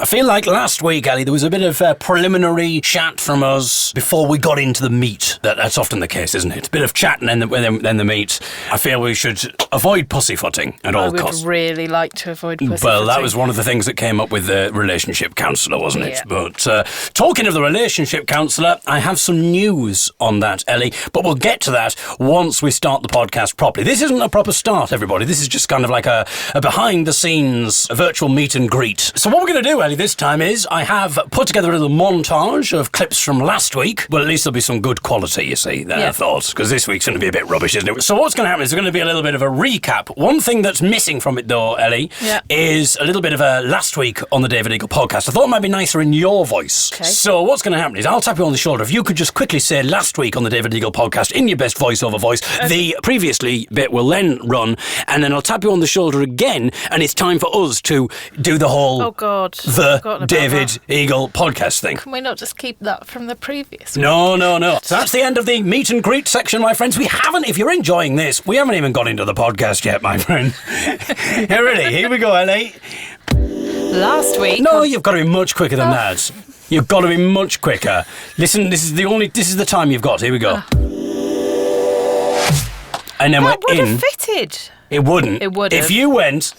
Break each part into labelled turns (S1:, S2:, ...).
S1: I feel like last week, Ellie, there was a bit of preliminary chat from us before we got into the meat. That's often the case, isn't it? A bit of chat and then the meat. I feel we should avoid pussyfooting at all costs.
S2: I would really like to avoid pussyfooting.
S1: Well, that was one of the things that came up with the relationship counsellor, wasn't it? Yeah. But talking of the relationship counsellor, I have some news on that, Ellie, but we'll get to that once we start the podcast properly. This isn't a proper start, everybody. This is just kind of like a behind-the-scenes virtual meet and greet. So what we're going to do, Ellie, this time is I have put together a little montage of clips from last week. Well, at least there'll be some good quality, you see, there, I thought, because this week's going to be a bit rubbish, isn't it? So what's going to happen is there's going to be a little bit of a recap. One thing that's missing from it, though, Ellie, is a little bit of a last week on the David Eagle podcast. I thought it might be nicer in your voice. Okay. So what's going to happen is I'll tap you on the shoulder. If you could just quickly say last week on the David Eagle podcast in your best voiceover voice, the previously bit will then run, and then I'll tap you on the shoulder again, and it's time for us to do the whole the David Eagle podcast thing.
S2: Can we not just keep that from the previous week?
S1: No. So that's the end of the meet and greet section, my friends. If you're enjoying this, we haven't even got into the podcast yet, my friend. Ready? Here we go, Ellie.
S2: Last week...
S1: No, you've got to be much quicker than that. You've got to be much quicker. Listen, this is the time you've got. Here we go. And then
S2: that
S1: we're in.
S2: Would have fitted.
S1: It wouldn't.
S2: It would have.
S1: If you went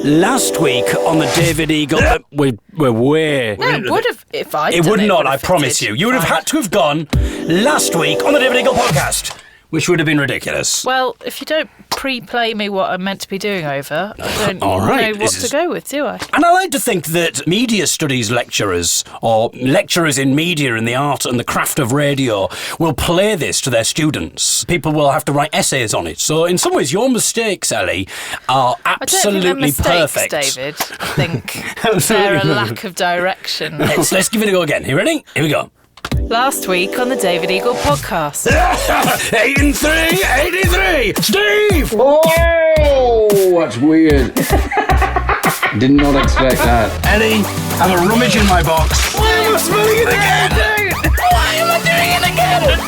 S1: last week on the David Eagle, we're way.
S2: No, it would have. If I.
S1: It would not. I promise you. You would have had to have gone last week on the David Eagle podcast, which would have been ridiculous.
S2: Well, if you don't pre-play me what I'm meant to be doing over, I don't know what to go with, do I?
S1: And I like to think that media studies lecturers or lecturers in media and the art and the craft of radio will play this to their students. People will have to write essays on it. So in some ways, your mistakes, Ellie, are absolutely perfect.
S2: David. I think they're a lack of direction.
S1: Let's give it a go again. You ready? Here we go.
S2: Last week on the David Eagle podcast.
S1: 83! Steve!
S3: Oh, that's weird. Did not expect that.
S1: Ellie, have a rummage in my box. Why am I smelling it again? Why am I doing it again?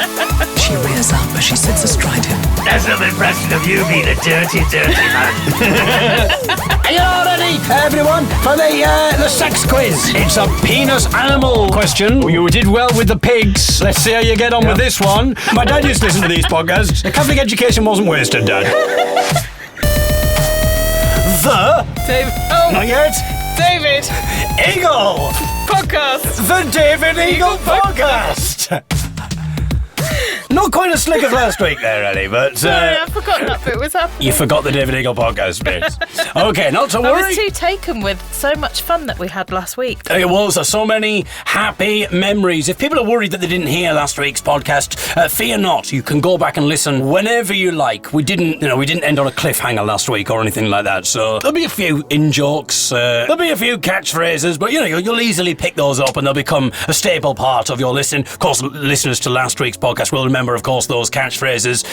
S4: She rears up as she sits astride him.
S5: That's some impression of you being a dirty, dirty man.
S1: Are you all ready, everyone, for the sex quiz? It's a penis animal question. You did well with the pigs. Let's see how you get on with this one. My dad used to listen to these podcasts. The Catholic education wasn't wasted, Dad.
S2: David. Oh,
S1: not yet.
S2: David
S1: Eagle
S2: podcast.
S1: The David Eagle podcast. Not quite as slick as last week there, Ellie, but...
S2: Sorry, I forgot that bit was happening.
S1: You forgot the David Eagle podcast bit. Okay, not to worry.
S2: I was too taken with so much fun that we had last week.
S1: It was. So many happy memories. If people are worried that they didn't hear last week's podcast, fear not. You can go back and listen whenever you like. We didn't end on a cliffhanger last week or anything like that. So there'll be a few in-jokes, there'll be a few catchphrases, but you'll easily pick those up and they'll become a staple part of your listening. Of course, listeners to last week's podcast will remember, of course, those catchphrases.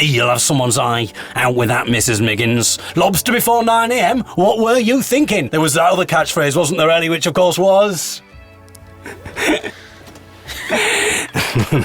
S1: You'll have someone's eye out with that, Mrs. Miggins. Lobster before 9 a.m. What were you thinking? There was that other catchphrase, wasn't there, Ellie, which of course was...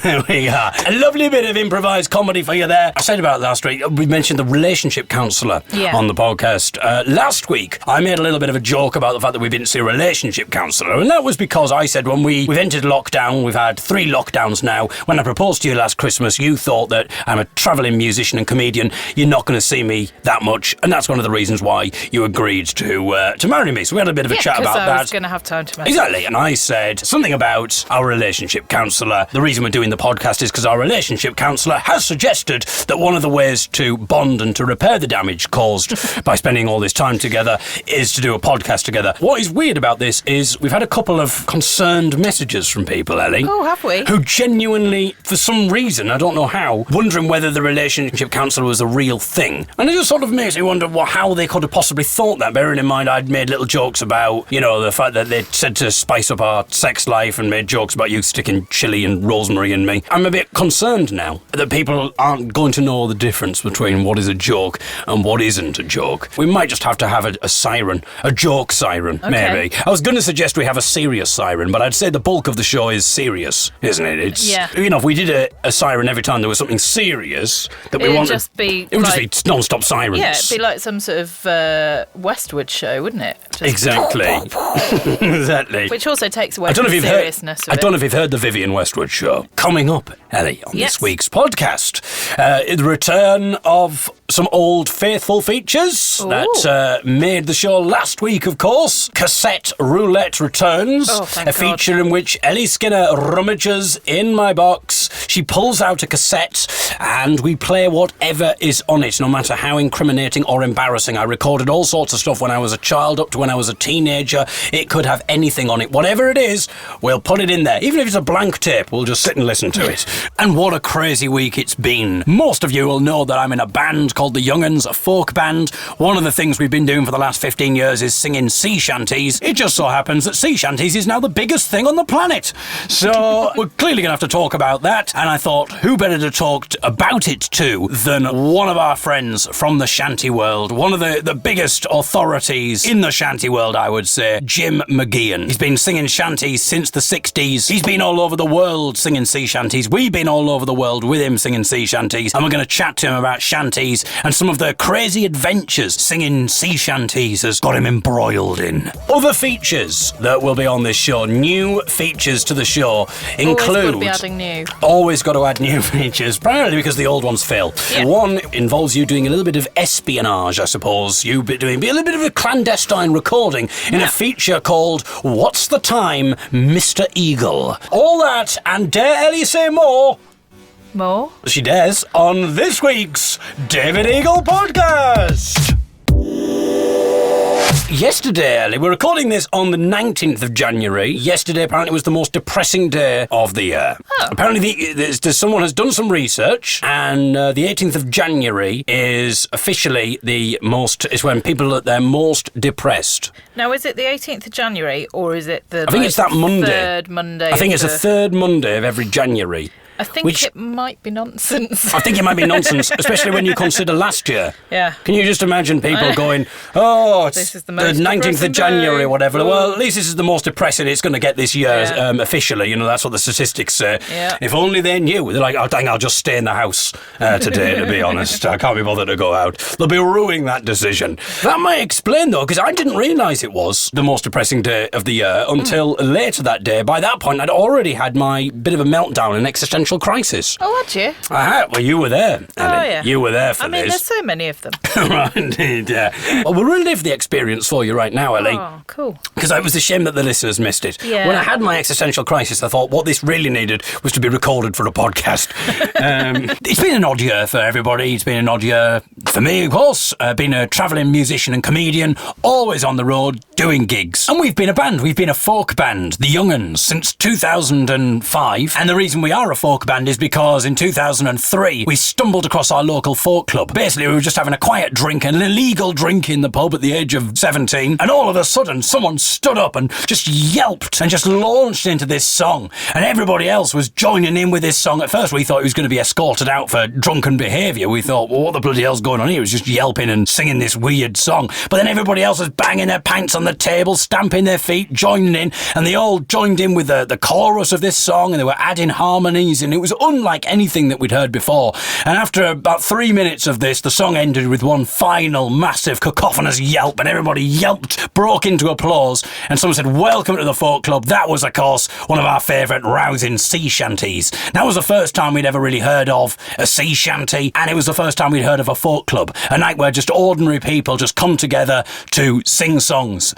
S1: There we are. A lovely bit of improvised comedy for you there. I said about it last week, we mentioned the relationship counsellor on the podcast. Last week, I made a little bit of a joke about the fact that we didn't see a relationship counsellor, and that was because I said when we've entered lockdown, we've had 3 lockdowns now. When I proposed to you last Christmas, you thought that I'm a travelling musician and comedian. You're not going to see me that much, and that's one of the reasons why you agreed to marry me. So we had a bit of a chat about that.
S2: I was going to have time to marry.
S1: Exactly, and I said something about our relationship counsellor. The reason we're doing the podcast is because our relationship counsellor has suggested that one of the ways to bond and to repair the damage caused by spending all this time together is to do a podcast together. What is weird about this is we've had a couple of concerned messages from people, Ellie.
S2: Oh, have we?
S1: Who genuinely, for some reason, I don't know how, wondering whether the relationship counsellor was a real thing. And it just sort of makes me wonder how they could have possibly thought that, bearing in mind I'd made little jokes about, the fact that they'd said to spice up our sex life and made jokes about you sticking chilli and rosemary in me. I'm a bit concerned now that people aren't going to know the difference between what is a joke and what isn't a joke. We might just have to have a siren, a joke siren, maybe. I was going to suggest we have a serious siren, but I'd say the bulk of the show is serious, isn't it? It's, if we did a siren every time there was something serious that we wanted... It would just be non-stop sirens.
S2: Yeah, it'd be like some sort of Westwood show, wouldn't it?
S1: Exactly. Exactly.
S2: Which also takes away from the seriousness of it.
S1: I don't know if you've heard the Vivienne Westwood show. Coming up, Ellie, on this week's podcast, the return of some old faithful features that made the show last week, of course. Cassette Roulette returns.
S2: Oh, thank God.
S1: Feature in which Ellie Skinner rummages in my box. She pulls out a cassette and we play whatever is on it, no matter how incriminating or embarrassing. I recorded all sorts of stuff when I was a child up to when I was a teenager. It could have anything on it. Whatever it is, we'll put it in there. Even if it's a blank tape, we'll just sit and listen to it. And what a crazy week it's been. Most of you will know that I'm in a band called The Young'uns, a folk band. One of the things we've been doing for the last 15 years is singing sea shanties. It just so happens that sea shanties is now the biggest thing on the planet. So we're clearly going to have to talk about that. And I thought, who better to talk about it to than one of our friends from the shanty world, one of the biggest authorities in the shanty world, I would say, Jim Mageean. He's been singing shanties since the 60s. He's been all over the world singing sea shanties. We've been all over the world with him singing sea shanties. And we're going to chat to him about shanties and some of the crazy adventures singing sea shanties has got him embroiled in. Other features that will be on this show, new features to the show, include...
S2: Always got to be adding new.
S1: Always got to add new features, primarily because the old ones fail. Yeah. One involves you doing a little bit of espionage, I suppose. You doing a little bit of a clandestine recording in a feature called What's the Time, Mr. Eagle? All that, and dare Ellie say more?
S2: More?
S1: She dares, on this week's David Eagle Podcast. Yesterday, Ellie, we're recording this on the 19th of January. Yesterday, apparently, was the most depressing day of the year. Oh. Apparently, someone has done some research, and the 18th of January is officially is when people are at their most depressed.
S2: Now, is it the 18th of January, or is it the
S1: I think it's that Monday.
S2: Third Monday?
S1: I think it's the third Monday of every January.
S2: I think it might be nonsense.
S1: I think it might be nonsense, especially when you consider last year.
S2: Yeah.
S1: Can you just imagine people going, it's
S2: this is the
S1: 19th of January or whatever. Well, at least this is the most depressing it's going to get this year officially. You know, that's what the statistics say. Yeah. If only they knew. They're like, oh, dang, I'll just stay in the house today, to be honest. I can't be bothered to go out. They'll be ruining that decision. That might explain, though, because I didn't realise it was the most depressing day of the year until later that day. By that point, I'd already had my bit of a meltdown, an existential crisis.
S2: Oh, had you?
S1: I had. Well, you were there, Ellie.
S2: Oh, yeah.
S1: You were there for this.
S2: There's so many of them.
S1: Right, indeed, yeah. Well, we'll relive the experience for you right now, Ellie.
S2: Oh, cool.
S1: Because it was a shame that the listeners missed it.
S2: Yeah.
S1: When I had my existential crisis, I thought what this really needed was to be recorded for a podcast. It's been an odd year for everybody. It's been an odd year for me, of course. Been a travelling musician and comedian, always on the road, doing gigs. And we've been a band. We've been a folk band, The Young'uns, since 2005. And the reason we are a folk band is because in 2003, we stumbled across our local folk club. Basically, we were just having a quiet drink, an illegal drink in the pub at the age of 17. And all of a sudden, someone stood up and just yelped and just launched into this song. And everybody else was joining in with this song. At first, we thought he was going to be escorted out for drunken behaviour. We thought, well, what the bloody hell's going on here? He was just yelping and singing this weird song. But then everybody else was banging their pants on the table, stamping their feet, joining in. And they all joined in with the chorus of this song, and they were adding harmonies, and it was unlike anything that we'd heard before. And after about 3 minutes of this, the song ended with one final massive cacophonous yelp, and everybody yelped, broke into applause, and someone said, welcome to the folk club. That was, of course, one of our favourite rousing sea shanties. That was the first time we'd ever really heard of a sea shanty, and it was the first time we'd heard of a folk club, a night where just ordinary people just come together to sing songs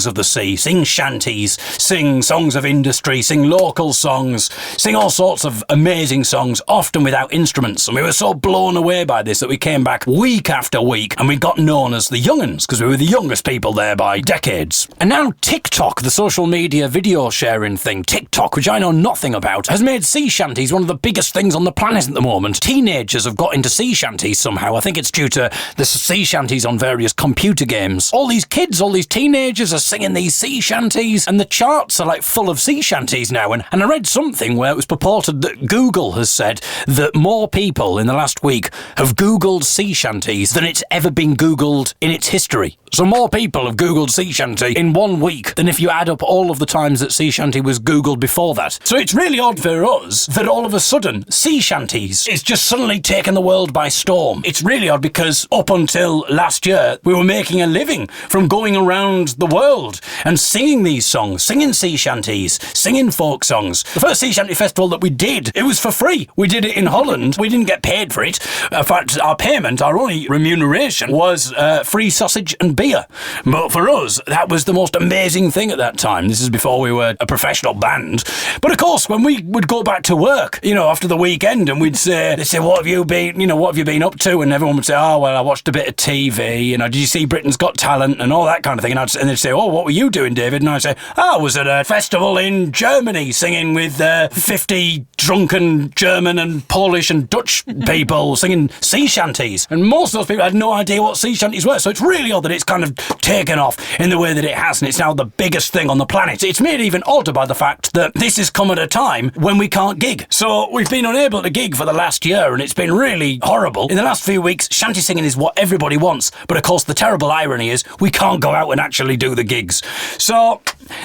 S1: of the sea, sing shanties, sing songs of industry, sing local songs, sing all sorts of amazing songs, often without instruments. And we were so blown away by this that we came back week after week, and we got known as the Young'uns because we were the youngest people there by decades. And now TikTok, the social media video sharing thing, TikTok, which I know nothing about, has made sea shanties one of the biggest things on the planet at the moment. Teenagers have got into sea shanties somehow. I think it's due to the sea shanties on various computer games. All these kids, all these teenagers are singing these sea shanties, and the charts are like full of sea shanties now. And I read something where it was purported reported that Google has said that more people in the last week have Googled sea shanties than it's ever been Googled in its history. So more people have Googled sea shanty in 1 week than if you add up all of the times that sea shanty was Googled before that. So it's really odd for us that all of a sudden sea shanties is just suddenly taken the world by storm. It's really odd because up until last year, we were making a living from going around the world and singing these songs, singing sea shanties, singing folk songs. The first sea shanty festival that we did, it was for free. We did it in Holland. We didn't get paid for it. In fact, our payment, our only remuneration was free sausage and beer. But for us, that was the most amazing thing at that time. This is before we were a professional band. But of course, when we would go back to work, after the weekend, and they'd say, what have you been up to? And everyone would say, oh, well, I watched a bit of TV, did you see Britain's Got Talent and all that kind of thing? And they'd say, oh, what were you doing, David? And I'd say, I was at a festival in Germany singing with 50 drunken German and Polish and Dutch people singing sea shanties. And most of those people had no idea what sea shanties were. So it's really odd that it's kind of taken off in the way that it has, and it's now the biggest thing on the planet. It's made even odder by the fact that this has come at a time when we can't gig. So we've been unable to gig for the last year, and it's been really horrible. In the last few weeks, shanty singing is what everybody wants, but of course the terrible irony is we can't go out and actually do the gigs. So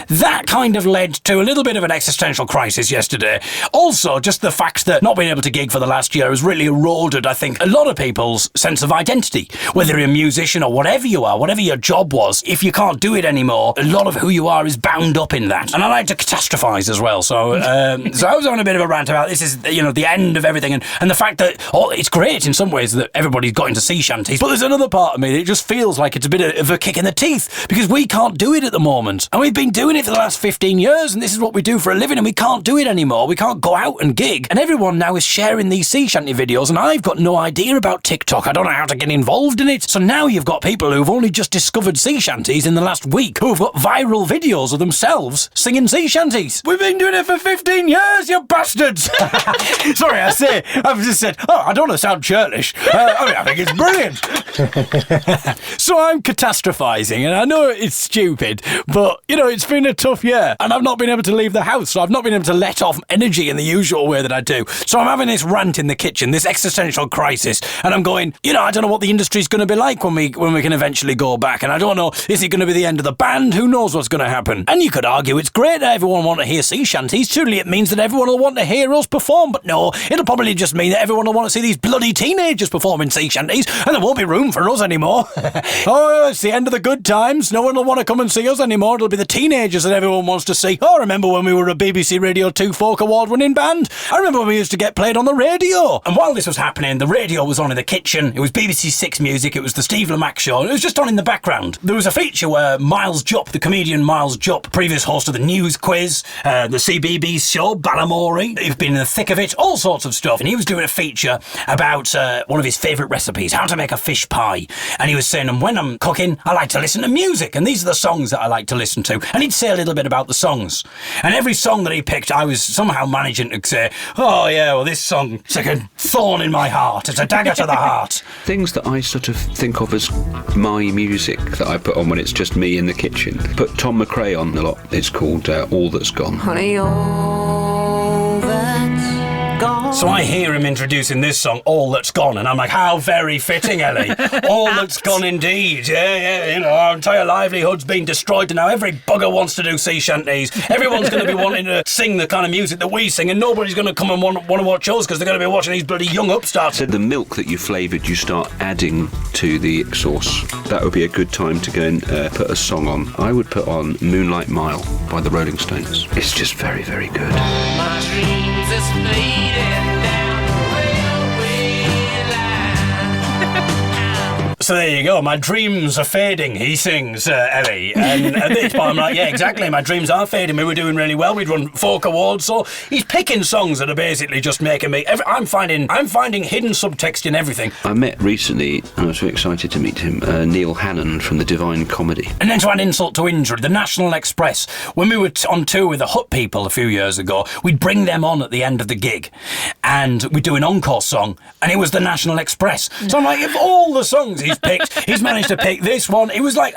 S1: that kind of led to a little bit of an existential crisis yesterday. Also, just the fact that not being able to gig for the last year has really eroded, I think, a lot of people's sense of identity. Whether you're a musician or whatever you are, whatever your job was, if you can't do it anymore, a lot of who you are is bound up in that. And I like to catastrophise as well. So I was on a bit of a rant about this is, the end of everything, and the fact that it's great in some ways that everybody's got into sea shanties, but there's another part of me that it just feels like it's a bit of a kick in the teeth because we can't do it at the moment. And we've been doing it for the last 15 years, and this is what we do for a living, and we can't do it anymore. We can't go out and gig. And everyone now is sharing these sea shanty videos, and I've got no idea about TikTok. I don't know how to get involved in it. So now you've got people who've only just discovered sea shanties in the last week who've got viral videos of themselves singing sea shanties. We've been doing it for 15 years, you bastards! Sorry, I've just said, I don't want to sound churlish. I think it's brilliant. So I'm catastrophising, and I know it's stupid, but, it's been a tough year, and I've not been able to leave the house, so I've not been able to let off energy in the usual way that I do. So I'm having this rant in the kitchen, this existential crisis, and I'm going, I don't know what the industry's going to be like when we can eventually go back, and I don't know, is it going to be the end of the band? Who knows what's going to happen? And you could argue it's great that everyone want to hear sea shanties. Surely it means that everyone will want to hear us perform, but no, it'll probably just mean that everyone will want to see these bloody teenagers performing sea shanties, and there won't be room for us anymore. Oh, it's the end of the good times. No one will want to come and see us anymore. It'll be the teenagers that everyone wants to see. Oh, remember when we were a BBC Radio 2 Folk Award-winning band? I remember when we used to get played on the radio. And while this was happening, the radio was on in the kitchen. It was BBC Six Music. It was the Steve Lamacq show. It was just on in the background. There was a feature where Miles Jupp, the comedian Miles Jupp, previous host of the News Quiz, the CBeebies show, Balamory, he'd been in the thick of it, all sorts of stuff. And he was doing a feature about one of his favourite recipes, how to make a fish pie. And he was saying, and when I'm cooking, I like to listen to music, and these are the songs that I like to listen to. And he'd say a little bit about the songs. And every song that he picked, I was somehow managing to say, oh yeah, well this song, it's like a thorn in my heart, it's a dagger to the heart.
S6: Things that I sort of think of as my music that I put on when it's just me in the kitchen. Put Tom McRae on a lot. It's called All That's Gone.
S7: Honey, all that's gone.
S1: So I hear him introducing this song, All That's Gone, and I'm like, how very fitting, Ellie. All that's gone indeed. Yeah, our entire livelihood's been destroyed, and now every bugger wants to do sea shanties. Everyone's going to be wanting to sing the kind of music that we sing, and nobody's going to come and want to watch us because they're going to be watching these bloody young upstarts.
S6: So the milk that you flavoured, you start adding to the sauce. That would be a good time to go and put a song on. I would put on Moonlight Mile by the Rolling Stones. It's just very, very good.
S5: My dreams is fading down the railway line.
S1: So there you go. My dreams are fading, he sings, Ellie. And at this point, I'm like, yeah, exactly. My dreams are fading. We were doing really well. We'd won folk awards. So he's picking songs that are basically just making me... I'm finding hidden subtext in everything.
S6: I met recently, and I was very excited to meet him, Neil Hannon from the Divine Comedy.
S1: And then to add insult to injury, the National Express. When we were on tour with the Hut People a few years ago, we'd bring them on at the end of the gig. And we'd do an encore song, and it was the National Express. So I'm like, of all the songs he's He's managed to pick this one. It was like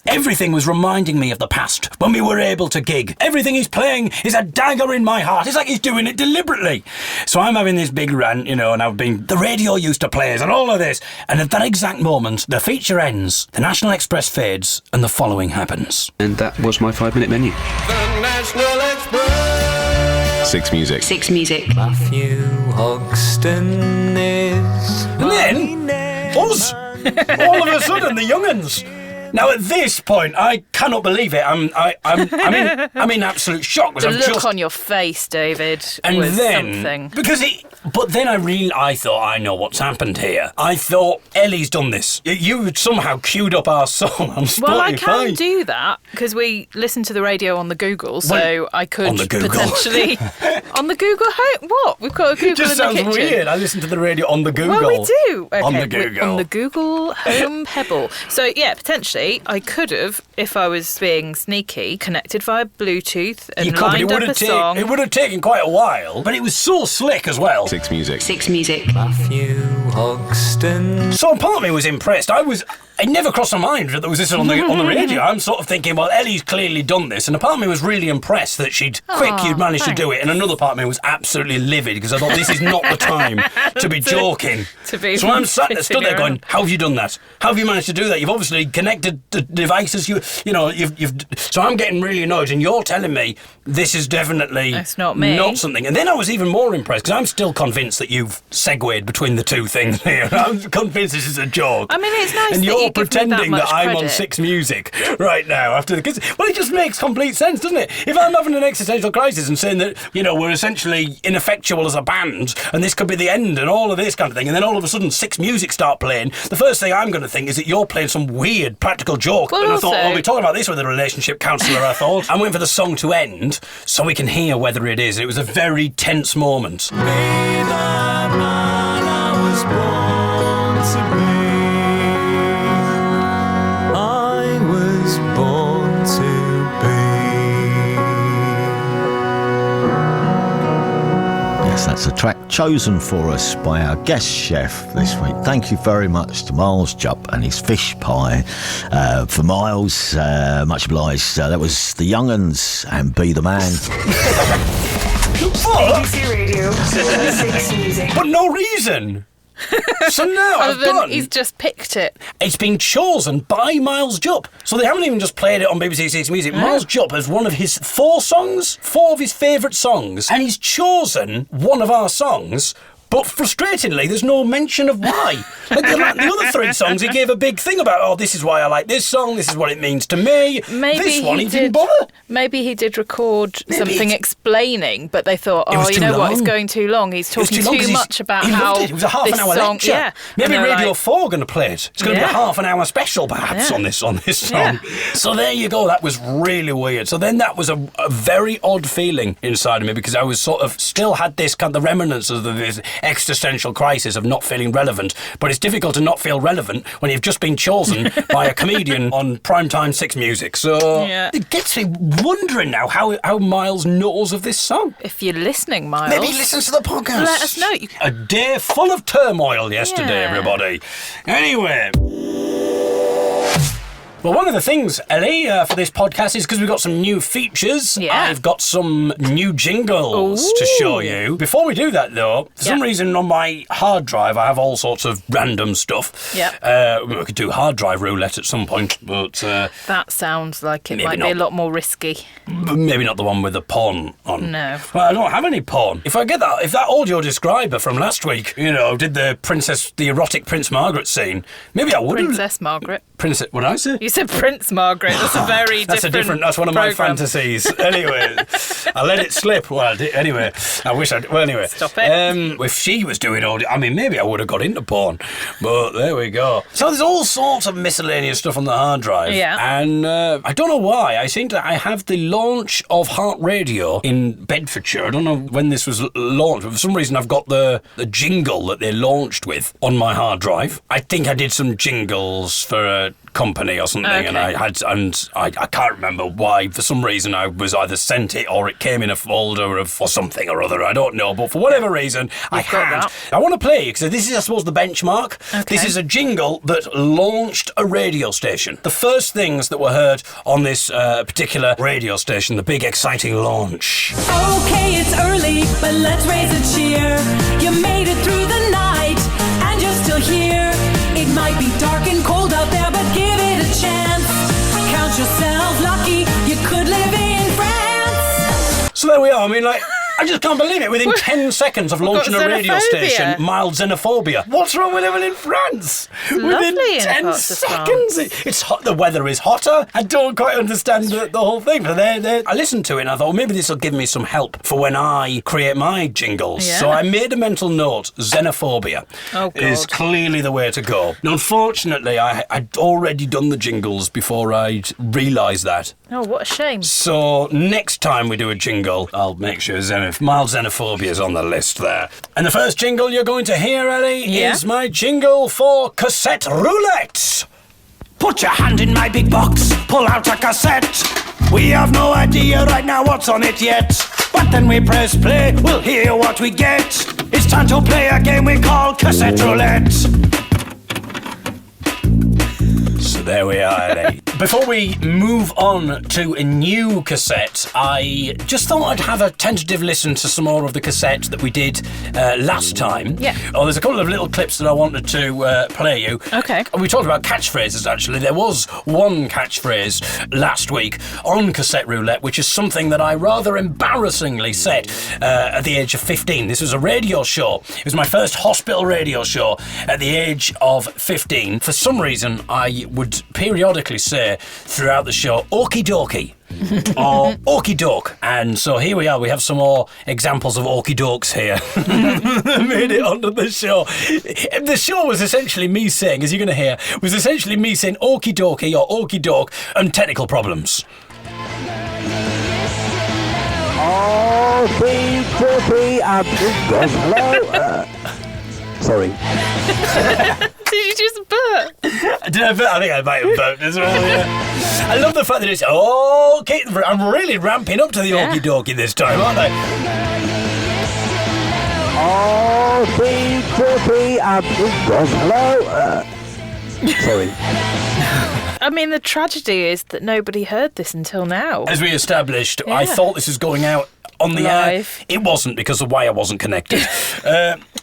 S1: everything was reminding me of the past when we were able to gig. Everything he's playing is a dagger in my heart. It's like he's doing it deliberately. So I'm having this big rant, and the radio used to play and all of this. And at that exact moment, the feature ends, the National Express fades, and the following happens.
S6: And that was my 5-minute menu.
S5: The National Express.
S8: Six music.
S4: Six music.
S5: Matthew Hoxton is.
S1: And then, us! All of a sudden, the young'uns. Now at this point, I cannot believe it. I'm in absolute shock.
S2: The look on your face, David,
S1: and
S2: was
S1: then,
S2: something.
S1: But then I thought, I know what's happened here. I thought, Ellie's done this. You somehow queued up our song on Spotify.
S2: Well, I can do that, because we listen to the radio on the Google, so I could potentially... on the Google Home? What? We've got a Google
S1: just
S2: in the kitchen.
S1: Sounds weird. I listen to the radio on the Google.
S2: Well, we do. Okay,
S1: on the Google.
S2: On the Google Home Pebble. So, yeah, potentially, I could have, if I was being sneaky, connected via Bluetooth and lined up a song.
S1: It would have taken quite a while, but it was so slick as well.
S8: Six music.
S4: Six music.
S5: Matthew Hoxton.
S1: So part of me was impressed. It never crossed my mind that there was this on the radio. I'm sort of thinking, well, Ellie's clearly done this, and a part of me was really impressed that you'd managed to do it, and another part of me was absolutely livid because I thought this is not the time to be joking. So I'm stood there going, how have you done that? How have you managed to do that? You've obviously connected the devices. You've So I'm getting really annoyed, and you're telling me this is definitely not something. And then I was even more impressed because I'm still convinced that you've segued between the two things here. I'm convinced this is a joke.
S2: I mean, it's nice
S1: and
S2: that
S1: you're
S2: you give
S1: pretending
S2: me
S1: that I'm
S2: credit.
S1: on Six Music right now after the kids. Well, it just makes complete sense, doesn't it? If I'm having an existential crisis and saying that we're essentially ineffectual as a band and this could be the end and all of this kind of thing, and then all of a sudden Six Music start playing, the first thing I'm going to think is that you're playing some weird practical joke.
S2: Well,
S1: and I
S2: also,
S1: thought, we're talking about this with a relationship counsellor. I thought I'm waiting for the song to end so we can hear whether it is. It was a very tense moment.
S5: Be the man I was born to be. I was born to be.
S9: Yes, that's a track chosen for us by our guest chef this week. Thank you very much to Miles Jupp and his fish pie. For Miles, much obliged. That was the Young'uns and Be the Man.
S10: ABC Radio, 6 music.
S1: But no reason. So now I've done.
S2: He's just picked it.
S1: It's been chosen by Miles Jupp. So they haven't even just played it on BBC Six Music. Miles Jupp has one of his four of his favourite songs, and he's chosen one of our songs. But frustratingly, there's no mention of why. Like the other three songs, he gave a big thing about, this is why I like this song, this is what it means to me.
S2: Maybe
S1: this one, he didn't bother.
S2: Maybe he did record something explaining, but they thought, you know what, it's going too long. He's talking too much about how
S1: it was a half an hour
S2: song,
S1: lecture.
S2: Yeah.
S1: Maybe Radio 4 are going to play it. It's going to be a half an hour special, perhaps, on this song. Yeah. So there you go. That was really weird. So then that was a very odd feeling inside of me because I was sort of still had this kind of the remnants of this existential crisis of not feeling relevant. But it's difficult to not feel relevant when you've just been chosen by a comedian on primetime Six Music. So it gets me wondering now how Miles knows of this song.
S2: If you're listening, Miles,
S1: maybe he listens to the podcast.
S2: Let us know.
S1: A day full of turmoil yesterday, everybody. Anyway. Well, one of the things, Ellie, for this podcast is because we've got some new features.
S2: Yeah.
S1: I've got some new jingles to show you. Before we do that, though, for some reason on my hard drive, I have all sorts of random stuff.
S2: Yeah.
S1: We could do hard drive roulette at some point, but...
S2: that sounds like it might
S1: not.
S2: be a lot more risky.
S1: Maybe not the one with the porn on.
S2: No.
S1: Well, I don't have any porn. If that audio describer from last week, did the erotic Prince Margaret scene, maybe I would have...
S2: Princess Margaret.
S1: What did I say?
S2: You said Prince Margaret. That's a very different.
S1: That's one of my fantasies. Anyway, I let it slip. Well, anyway, I wish I'd. Well, anyway.
S2: Stop it.
S1: If she was doing all, maybe I would have got into porn. But there we go. So there's all sorts of miscellaneous stuff on the hard drive.
S2: Yeah.
S1: And I don't know why. I have the launch of Heart Radio in Bedfordshire. I don't know when this was launched. But for some reason, I've got the jingle that they launched with on my hard drive. I think I did some jingles for company or something,
S2: Okay.
S1: and I can't remember why. For some reason, I was either sent it or it came in a folder or something or other. I don't know, but for whatever reason, I
S2: got
S1: had.
S2: that.
S1: I want to play because this is, I suppose, the benchmark.
S2: Okay.
S1: This is a jingle that launched a radio station. The first things that were heard on this particular radio station, the big exciting launch.
S5: Okay, it's early, but let's raise a cheer. You made it through the night, and you're still here. It might be dark and cold out there, but give it a chance. Count yourself lucky, you could live in France.
S1: So there we are. I mean, like, I just can't believe it. Within 10 seconds of launching a radio
S2: xenophobia.
S1: station, mild xenophobia. What's wrong with living in France? Within
S2: lovely in
S1: 10
S2: parts of
S1: seconds. It's hot. The weather is hotter. I don't quite understand the whole thing. But I listened to it and I thought, well, maybe this will give me some help for when I create my jingles.
S2: Yeah.
S1: So I made a mental note. Xenophobia
S2: Oh, God.
S1: is clearly the way to go. Now, unfortunately, I'd already done the jingles before I'd realised that.
S2: Oh, what a shame.
S1: So next time we do a jingle, I'll make sure mild xenophobia is on the list there. And the first jingle you're going to hear, Ellie,
S2: Yeah.
S1: is my jingle for Cassette Roulette. Put your hand in my big box, pull out a cassette. We have no idea right now what's on it yet. But then we press play, we'll hear what we get. It's time to play a game we call Cassette Roulette. So there we are, Ellie. Before we move on to a new cassette, I just thought I'd have a tentative listen to some more of the cassette that we did last time.
S2: Yeah.
S1: Oh, there's a couple of little clips that I wanted to play you.
S2: Okay.
S1: We talked about catchphrases, actually. There was one catchphrase last week on Cassette Roulette, which is something that I rather embarrassingly said at the age of 15. This was a radio show. It was my first hospital radio show at the age of 15. For some reason, I would periodically say throughout the show, okie dokie. Or okie doke. And so here we are, we have some more examples of okie dokes here. Made it onto the show. The show was essentially me saying, as you're going to hear, was essentially me saying okie dokie or okie doke and technical problems.
S8: Hello. Sorry.
S2: Did you just burp?
S1: Did I burp? I think I might have burped as well, yeah. I love the fact that it's okay. I'm really ramping up to the okie dokie this time, aren't I?
S8: Hello. Sorry.
S2: I mean, the tragedy is that nobody heard this until now.
S1: As we established, I
S2: Yeah.
S1: thought this was going out on the air.
S2: Live.
S1: It wasn't because the wire wasn't connected.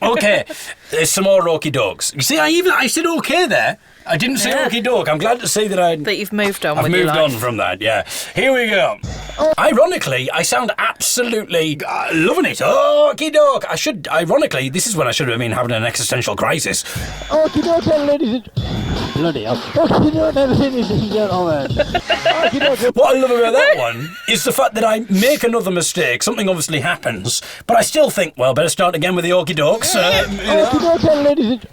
S1: Okay, there's some more okie dokes. You see, I said okay there. I didn't say
S2: Yeah.
S1: okie doke. I'm glad to see that
S2: You've moved on
S1: I've
S2: with your
S1: moved
S2: life.
S1: on from that, yeah. Here we go. Ironically, I sound absolutely loving it. Okie doke. Ironically, this is when I should have been having an existential crisis.
S8: Okie doke, ladies and... Bloody hell. Okie doke, ladies and gentlemen. Okie doke.
S1: What I love about that one is the fact that I make another mistake. Something obviously happens, but I still think, well, better start again with the okie dokes.
S8: Okie doke, ladies and...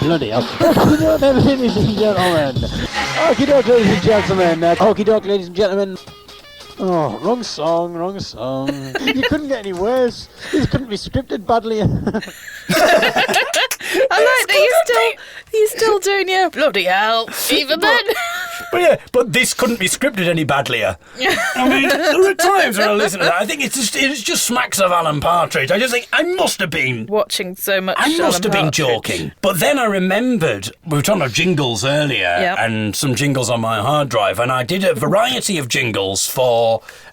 S8: Bloody hell. Okie doke, ladies and gentlemen. Okie doke, ladies and gentlemen. Okie doke, ladies and gentlemen. Oh, wrong song. You couldn't get any worse. This couldn't be scripted badly.
S2: I like that you're still doing your bloody hell, even then.
S1: But this couldn't be scripted any badlier. I mean, there are times when I listen to that, I think it just smacks of Alan Partridge. I just think, I must have been...
S2: Watching so much
S1: I must have been joking. But then I remembered, we were talking about jingles earlier, and some jingles on my hard drive, and I did a variety of jingles for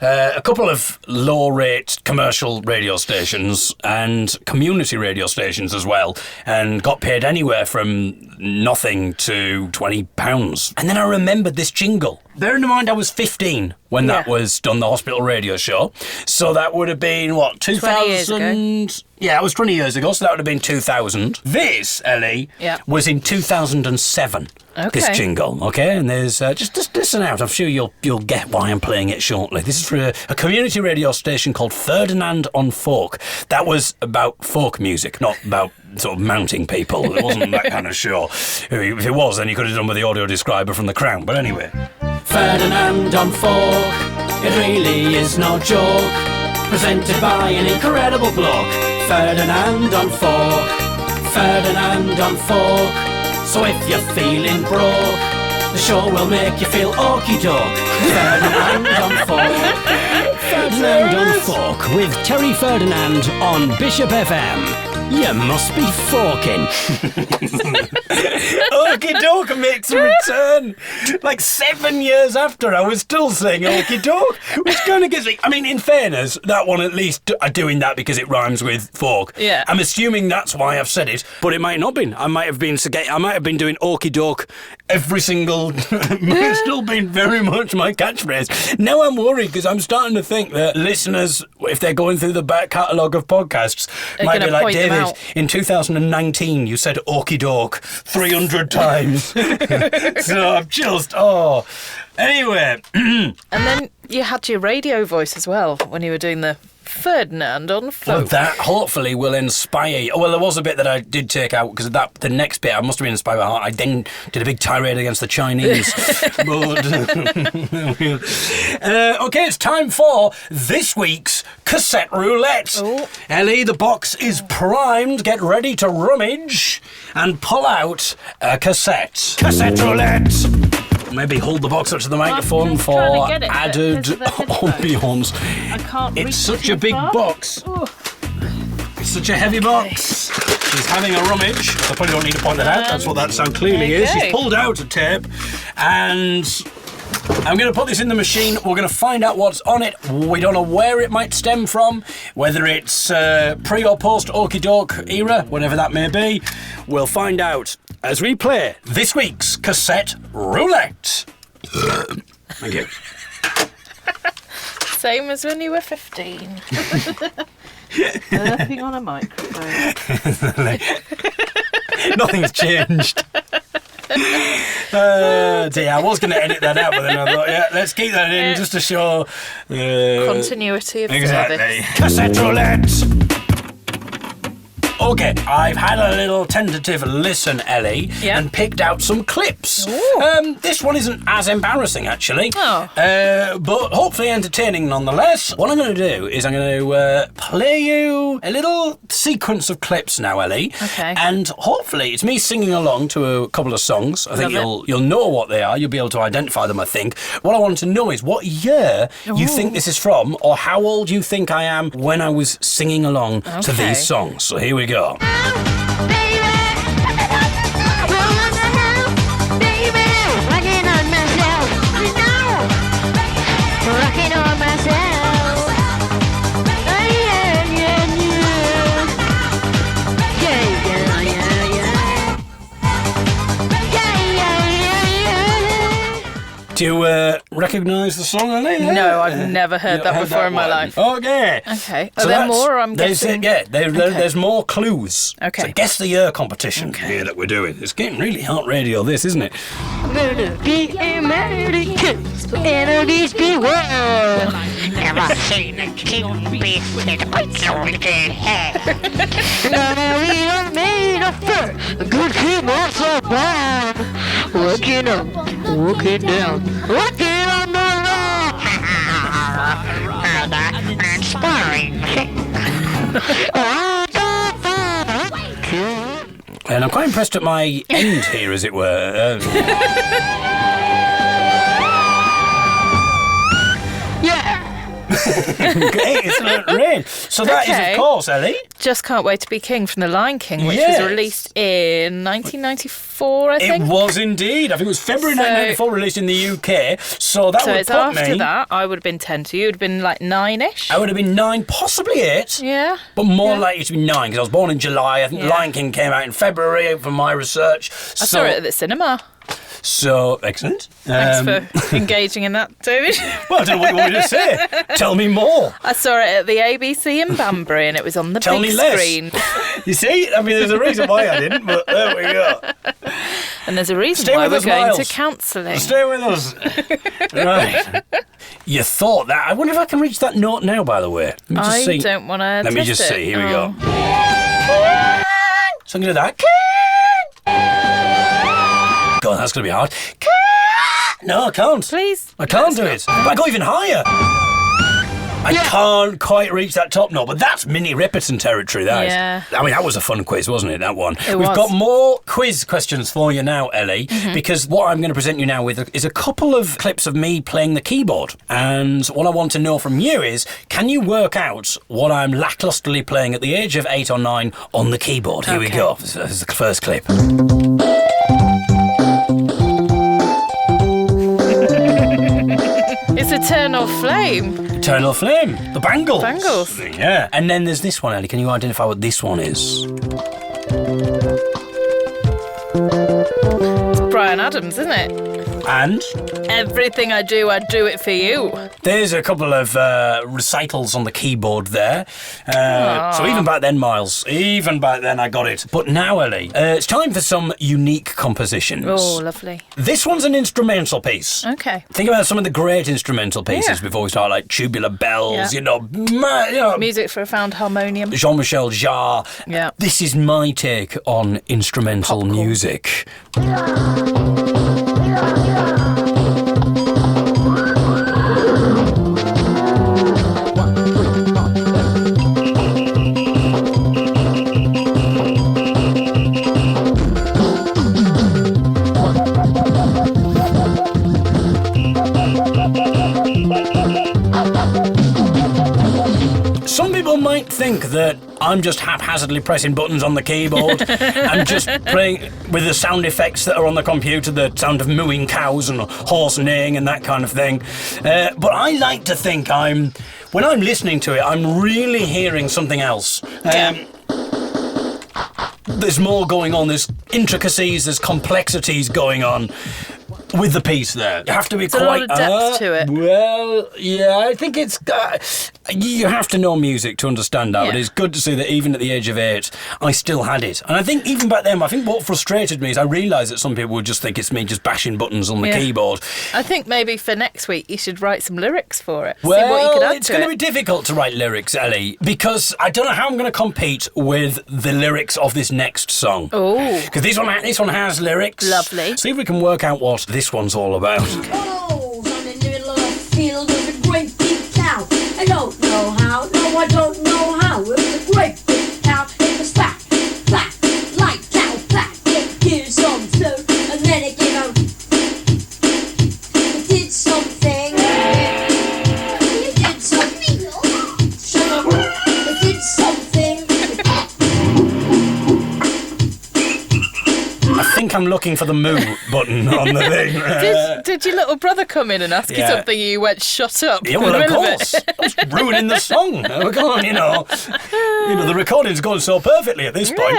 S1: a couple of low-rate commercial radio stations and community radio stations as well, and got paid anywhere from nothing to £20. And then I remembered this jingle. Bearing in mind I was 15 when that was done, the hospital radio show. So that would have been, what, 2000?
S2: 20 years ago.
S1: Yeah, it was 20 years ago, so that would have been 2000. This, Ellie, was in 2007. This jingle, okay? And there's just listen out. I'm sure you'll get why I'm playing it shortly. This is for a community radio station called Ferdinand on Folk. That was about folk music, not about sort of mounting people. It wasn't that kind of show. If it was, then you could have done with the audio describer from The Crown. But anyway. Ferdinand on Folk, it really is no joke. Presented by an incredible bloke. Ferdinand on Folk, Ferdinand on Folk. So if you're feeling broke, The show will make you feel okie doke. Ferdinand on Folk. Ferdinand on Folk with Terry Ferdinand on Bishop FM. You must be forking. Okie doke makes a return. Like 7 years after, I was still saying okie doke, which kind of gives me. I mean, in fairness, that one at least are doing that because it rhymes with fork.
S2: Yeah.
S1: I'm assuming that's why I've said it, but it might not been. I might have been doing okie doke every single. Might still been very much my catchphrase. Now I'm worried because I'm starting to think that listeners, if they're going through the back catalogue of podcasts, might be like, David, in 2019 you said okie doke 300 times. So I'm just, Anyway.
S2: And then you had your radio voice as well when you were doing the Ferdinand on Folk.
S1: Well, that hopefully will inspire you. Well, there was a bit that I did take out because the next bit I must have been inspired by heart. I then did a big tirade against the Chinese. Okay, it's time for this week's Cassette Roulette.
S2: Oh.
S1: Ellie, the box is primed. Get ready to rummage and pull out a cassette. Cassette Roulette. Maybe hold the box up to the microphone for added ambience.
S2: I can't
S1: It's such a big box.
S2: Ooh.
S1: It's such a heavy box. She's having a rummage. I probably don't need to point that out. That's what that sound clearly is. She's pulled out a tape, and I'm going to put this in the machine. We're going to find out what's on it. We don't know where it might stem from, whether it's pre or post okie doke era, whatever that may be. We'll find out as we play this week's Cassette Roulette. Thank you.
S2: Same as when you were 15.
S11: Burping on a microphone.
S1: Nothing's changed. I was going to edit that out, but then I thought, let's keep that in just to show
S2: continuity of
S1: exactly.
S2: service.
S1: Cassette Roulette. Okay, I've had a little tentative listen, Ellie, and picked out some clips. This one isn't as embarrassing, actually, but hopefully entertaining nonetheless. What I'm going to do is I'm going to play you a little sequence of clips now, Ellie.
S2: Okay.
S1: And hopefully it's me singing along to a couple of songs. I think you'll know what they are. You'll be able to identify them, I think. What I want to know is what year you think this is from, or how old you think I am when I was singing along to these songs. So here we go. Do you recognise the song, Ellie?
S2: No, I've never heard that before in my life.
S1: Okay.
S2: Okay. Are there more, or I'm guessing?
S1: There's more clues.
S2: Okay.
S1: So guess the year competition here that we're doing. It's getting really hot radio, this, isn't it?
S12: Never seen a king beast with white on good hair. Made of fur, a good king also born. Working up, working down, working on the road. And sparring.
S1: And I'm quite impressed at my end here, as it were. Great, it's not rain. So that is, of course, Ellie.
S2: Just Can't Wait to Be King from The Lion King, which was released in 1994, I think.
S1: It was indeed. I think it was February 1994, released in the UK. So that would
S2: it's
S1: put
S2: after
S1: me...
S2: that, I would have been 10 to you. Would have been like 9-ish.
S1: I would have been 9, possibly 8.
S2: Yeah.
S1: But more likely to be 9, because I was born in July. I think The Lion King came out in February, from my research.
S2: I saw it at the cinema.
S1: So, excellent.
S2: Thanks for engaging in that, David.
S1: Well, I don't know what you want me to say. Tell me more.
S2: I saw it at the ABC in Banbury, and it was on the big screen.
S1: You see? I mean, there's a reason why I didn't, but there we go.
S2: And there's a reason why we're going to counselling.
S1: Stay with us. Right. You thought that. I wonder if I can reach that note now, by the way. Let me just see.
S2: Don't want to
S1: Let me just see. Here we go. So I'm going to do that. God, that's going to be hard. No, I can't.
S2: Please.
S1: I can't do it. But I go even higher. I can't quite reach that top note, but that's Minnie Riperton territory, that is.
S2: Yeah.
S1: I mean, that was a fun quiz, wasn't it, that one?
S2: It
S1: We've
S2: was.
S1: got more quiz questions for you now, Ellie, because what I'm going to present you now with is a couple of clips of me playing the keyboard. And what I want to know from you is, can you work out what I'm lacklusterly playing at the age of 8 or 9 on the keyboard? Here we go. This is the first clip.
S2: It's Eternal Flame.
S1: Eternal Flame. The Bangles.
S2: Bangles.
S1: Yeah. And then there's this one, Ellie. Can you identify what this one is?
S2: It's Bryan Adams, isn't it?
S1: And?
S2: Everything I do it for you.
S1: There's a couple of recitals on the keyboard there. So even back then, Miles, even back then I got it. But now, Ellie, it's time for some unique compositions.
S2: Oh, lovely.
S1: This one's an instrumental piece.
S2: Okay.
S1: Think about some of the great instrumental pieces before we start, like Tubular Bells,
S2: Music for a Found Harmonium.
S1: Jean-Michel Jarre.
S2: Yeah.
S1: This is my take on instrumental music. Some people might think that I'm just haphazardly pressing buttons on the keyboard and just playing with the sound effects that are on the computer, the sound of mooing cows and horse neighing and that kind of thing. But I like to think when I'm listening to it, I'm really hearing something else. There's more going on, there's intricacies, there's complexities going on with the piece there. You have to be
S2: There's
S1: quite...
S2: a lot of depth to it.
S1: Well, yeah, I think it's... you have to know music to understand that, but it's good to see that even at the age of 8, I still had it. And I think even back then, I think what frustrated me is I realised that some people would just think it's me just bashing buttons on the keyboard.
S2: I think maybe for next week you should write some lyrics for it.
S1: Well,
S2: see what you could add
S1: it's
S2: to
S1: going
S2: it.
S1: to be difficult to write lyrics, Ellie, because I don't know how I'm going to compete with the lyrics of this next song.
S2: Oh.
S1: Because this one has lyrics.
S2: Lovely.
S1: See if we can work out what this one's all about.
S13: Oh, I'm in the middle of a field with a great big cow. I don't know how, no, I don't know how. It was a great big cow. It was fat, like cow fat. It gives some food, and then it gave out. It did something. It did something. Shut up. It did something.
S1: I think I'm looking for the moo button on the thing.
S2: Did your little brother come in and ask you something and you went, shut up?
S1: Yeah, well, of course. I was ruining the song. Come on, the recording's gone so perfectly at this point,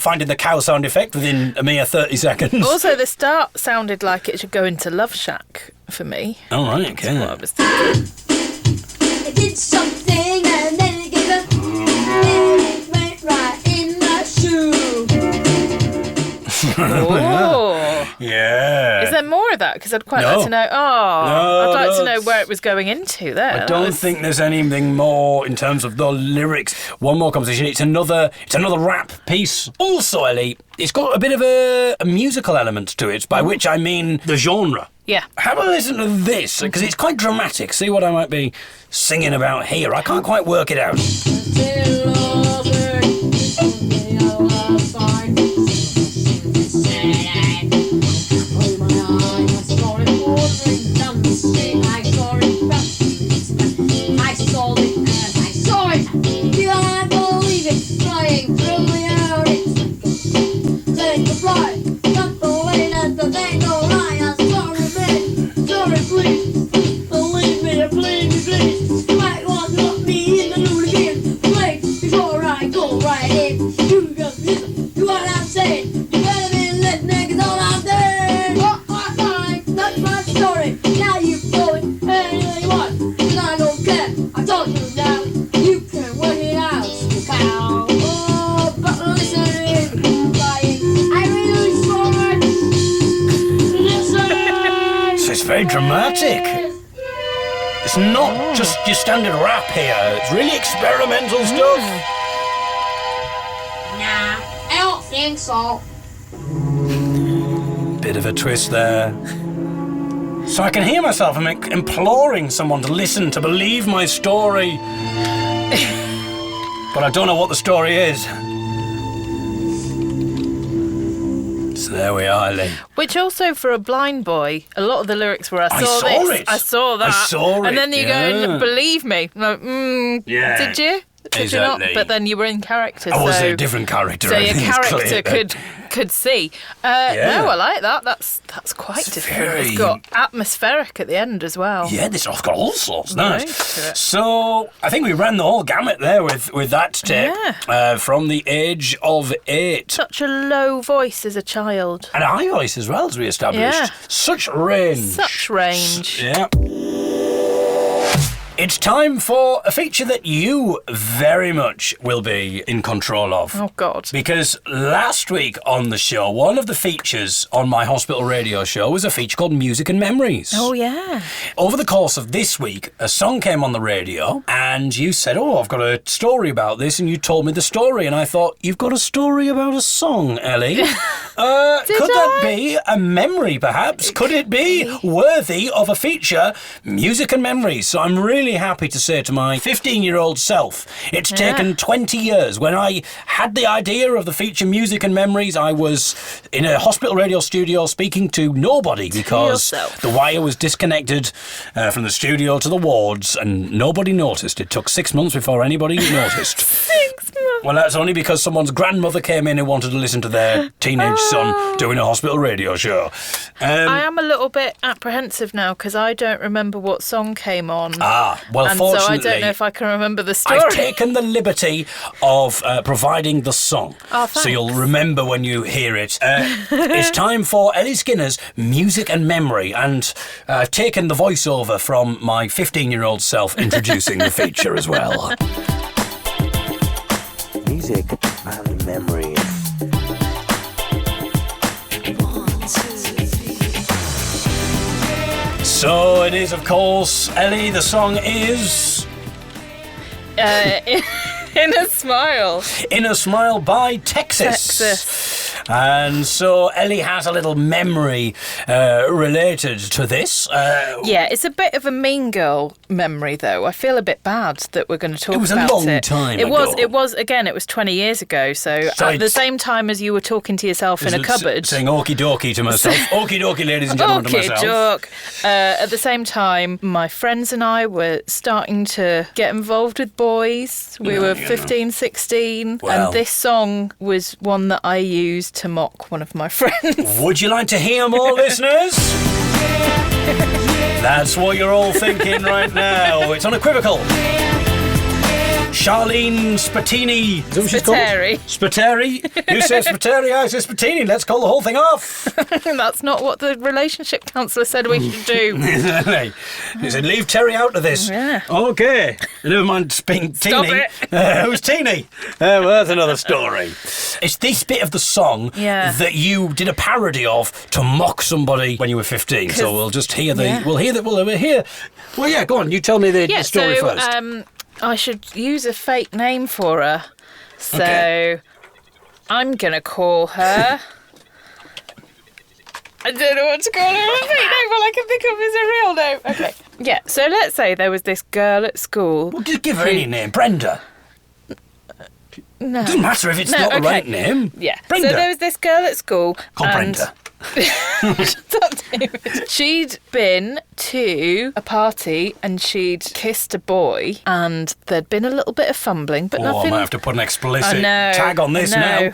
S1: finding the cow sound effect within a mere 30 seconds.
S2: Also, the start sounded like it should go into Love Shack for me.
S1: Oh, right, okay.
S2: That's what I was thinking.
S13: It did something and then it gave a... It went right in my shoe.
S2: Oh.
S1: Yeah.
S2: Is there more of that? Because I'd quite like to know. I'd like to know where it was going into there.
S1: I don't think there's anything more in terms of the lyrics. One more composition. It's another rap piece. Also, Ellie, it's got a bit of a musical element to it, by which I mean the genre.
S2: Yeah.
S1: Have a listen to this, because it's quite dramatic. See what I might be singing about here. I can't quite work it out. Very dramatic. It's not just your standard rap here. It's really experimental stuff.
S13: Nah, I don't think so.
S1: Bit of a twist there. So I can hear myself. I'm imploring someone to listen, to believe my story. But I don't know what the story is. So there we are, Lee.
S2: Which also, for a blind boy, a lot of the lyrics were, I saw
S1: it.
S2: I saw that.
S1: I saw it.
S2: And then you go and believe me. Like,
S1: yeah.
S2: Did you? Did you
S1: Exactly.
S2: not? But then you were in character.
S1: I was a different character.
S2: So your
S1: everything's
S2: character
S1: clear.
S2: could see. No, I like that. That's quite different. It's got atmospheric at the end as well.
S1: Yeah, this has got all sorts.
S2: Nice.
S1: Nice. So I think we ran the whole gamut there with that tape from the age of 8.
S2: Such a low voice as a child.
S1: And a high voice as well, as we established.
S2: Yeah.
S1: Such range.
S2: Such range.
S1: Yeah. It's time for a feature that you very much will be in control of.
S2: Oh, God.
S1: Because last week on the show, one of the features on my hospital radio show was a feature called Music and Memories.
S2: Oh, yeah.
S1: Over the course of this week, a song came on the radio and you said, oh, I've got a story about this, and you told me the story, and I thought, you've got a story about a song, Ellie. Could that be a memory, perhaps? Could it be worthy of a feature, Music and Memories? So I'm really happy to say to my 15-year-old self, it's taken 20 years. When I had the idea of the feature Music and Memories, I was in a hospital radio studio speaking to nobody because the wire was disconnected from the studio to the wards and nobody noticed. It took 6 months before anybody noticed.
S2: 6 months?
S1: Well, that's only because someone's grandmother came in who wanted to listen to their teenage son doing a hospital radio show.
S2: I am a little bit apprehensive now because I don't remember what song came on.
S1: Well,
S2: and
S1: fortunately,
S2: so I don't know if I can remember the story.
S1: I've taken the liberty of providing the song.
S2: Oh,
S1: so you'll remember when you hear it. It's time for Ellie Skinner's Music and Memory, and I've taken the voiceover from my 15-year-old self introducing the feature as well.
S14: Music and Memory.
S1: So it is, of course, Ellie, the song is...
S2: In a Smile.
S1: In a Smile by Texas. And so Ellie has a little memory related to this.
S2: Yeah, it's a bit of a Mean Girl memory, though. I feel a bit bad that we're going to talk about it.
S1: It was a long time ago.
S2: It was 20 years ago, so at the same time as you were talking to yourself in a cupboard.
S1: Saying okie dokie to myself. Okie dokie, ladies and gentlemen, to myself.
S2: Okie doke. At the same time, my friends and I were starting to get involved with boys. We were 15, 16,
S1: Well.
S2: and this song was one that I used to mock one of my friends.
S1: Would you like to hear more, listeners? That's what you're all thinking right now. It's unequivocal. Charlene Spatini. Is that what she's called? Spateri. You say Spateri, I say Spatini. Let's call the whole thing off.
S2: That's not what the relationship counsellor said we should do.
S1: He said, leave Terry out of this.
S2: Yeah.
S1: Okay. Never mind Teeny.
S2: Stop it.
S1: Who's Teeny? Well, that's another story. It's this bit of the song that you did a parody of to mock somebody when you were 15. So we'll just hear the... We'll hear... Well, yeah, go on. You tell me the story first.
S2: I should use a fake name for her. So I'm going to call her... I don't know what to call her. A fake name, all I can think of is a real name. Okay. Yeah, so let's say there was this girl at school...
S1: Well, just give her any name. Brenda.
S2: No.
S1: It doesn't matter if it's not the right name.
S2: Yeah.
S1: Brenda.
S2: So there was this girl at school...
S1: Called Brenda.
S2: She'd been to a party and she'd kissed a boy and there'd been a little bit of fumbling, but nothing...
S1: I might have to put an explicit tag on this now.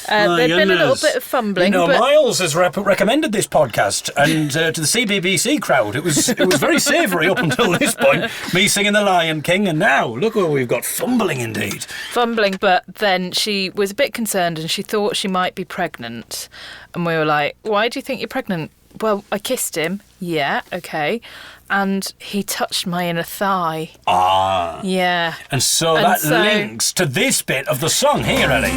S2: There'd been a little bit of fumbling.
S1: You know, Miles has recommended this podcast, and to the CBBC crowd, it was very savoury up until this point. Me singing The Lion King, and now look where we've got fumbling indeed.
S2: Fumbling, but then she was a bit concerned and she thought she might be pregnant. And we were like, why do you think you're pregnant? Well, I kissed him. Yeah, okay. And he touched my inner thigh.
S1: Ah.
S2: Yeah.
S1: And so that links to this bit of the song here, Ellie.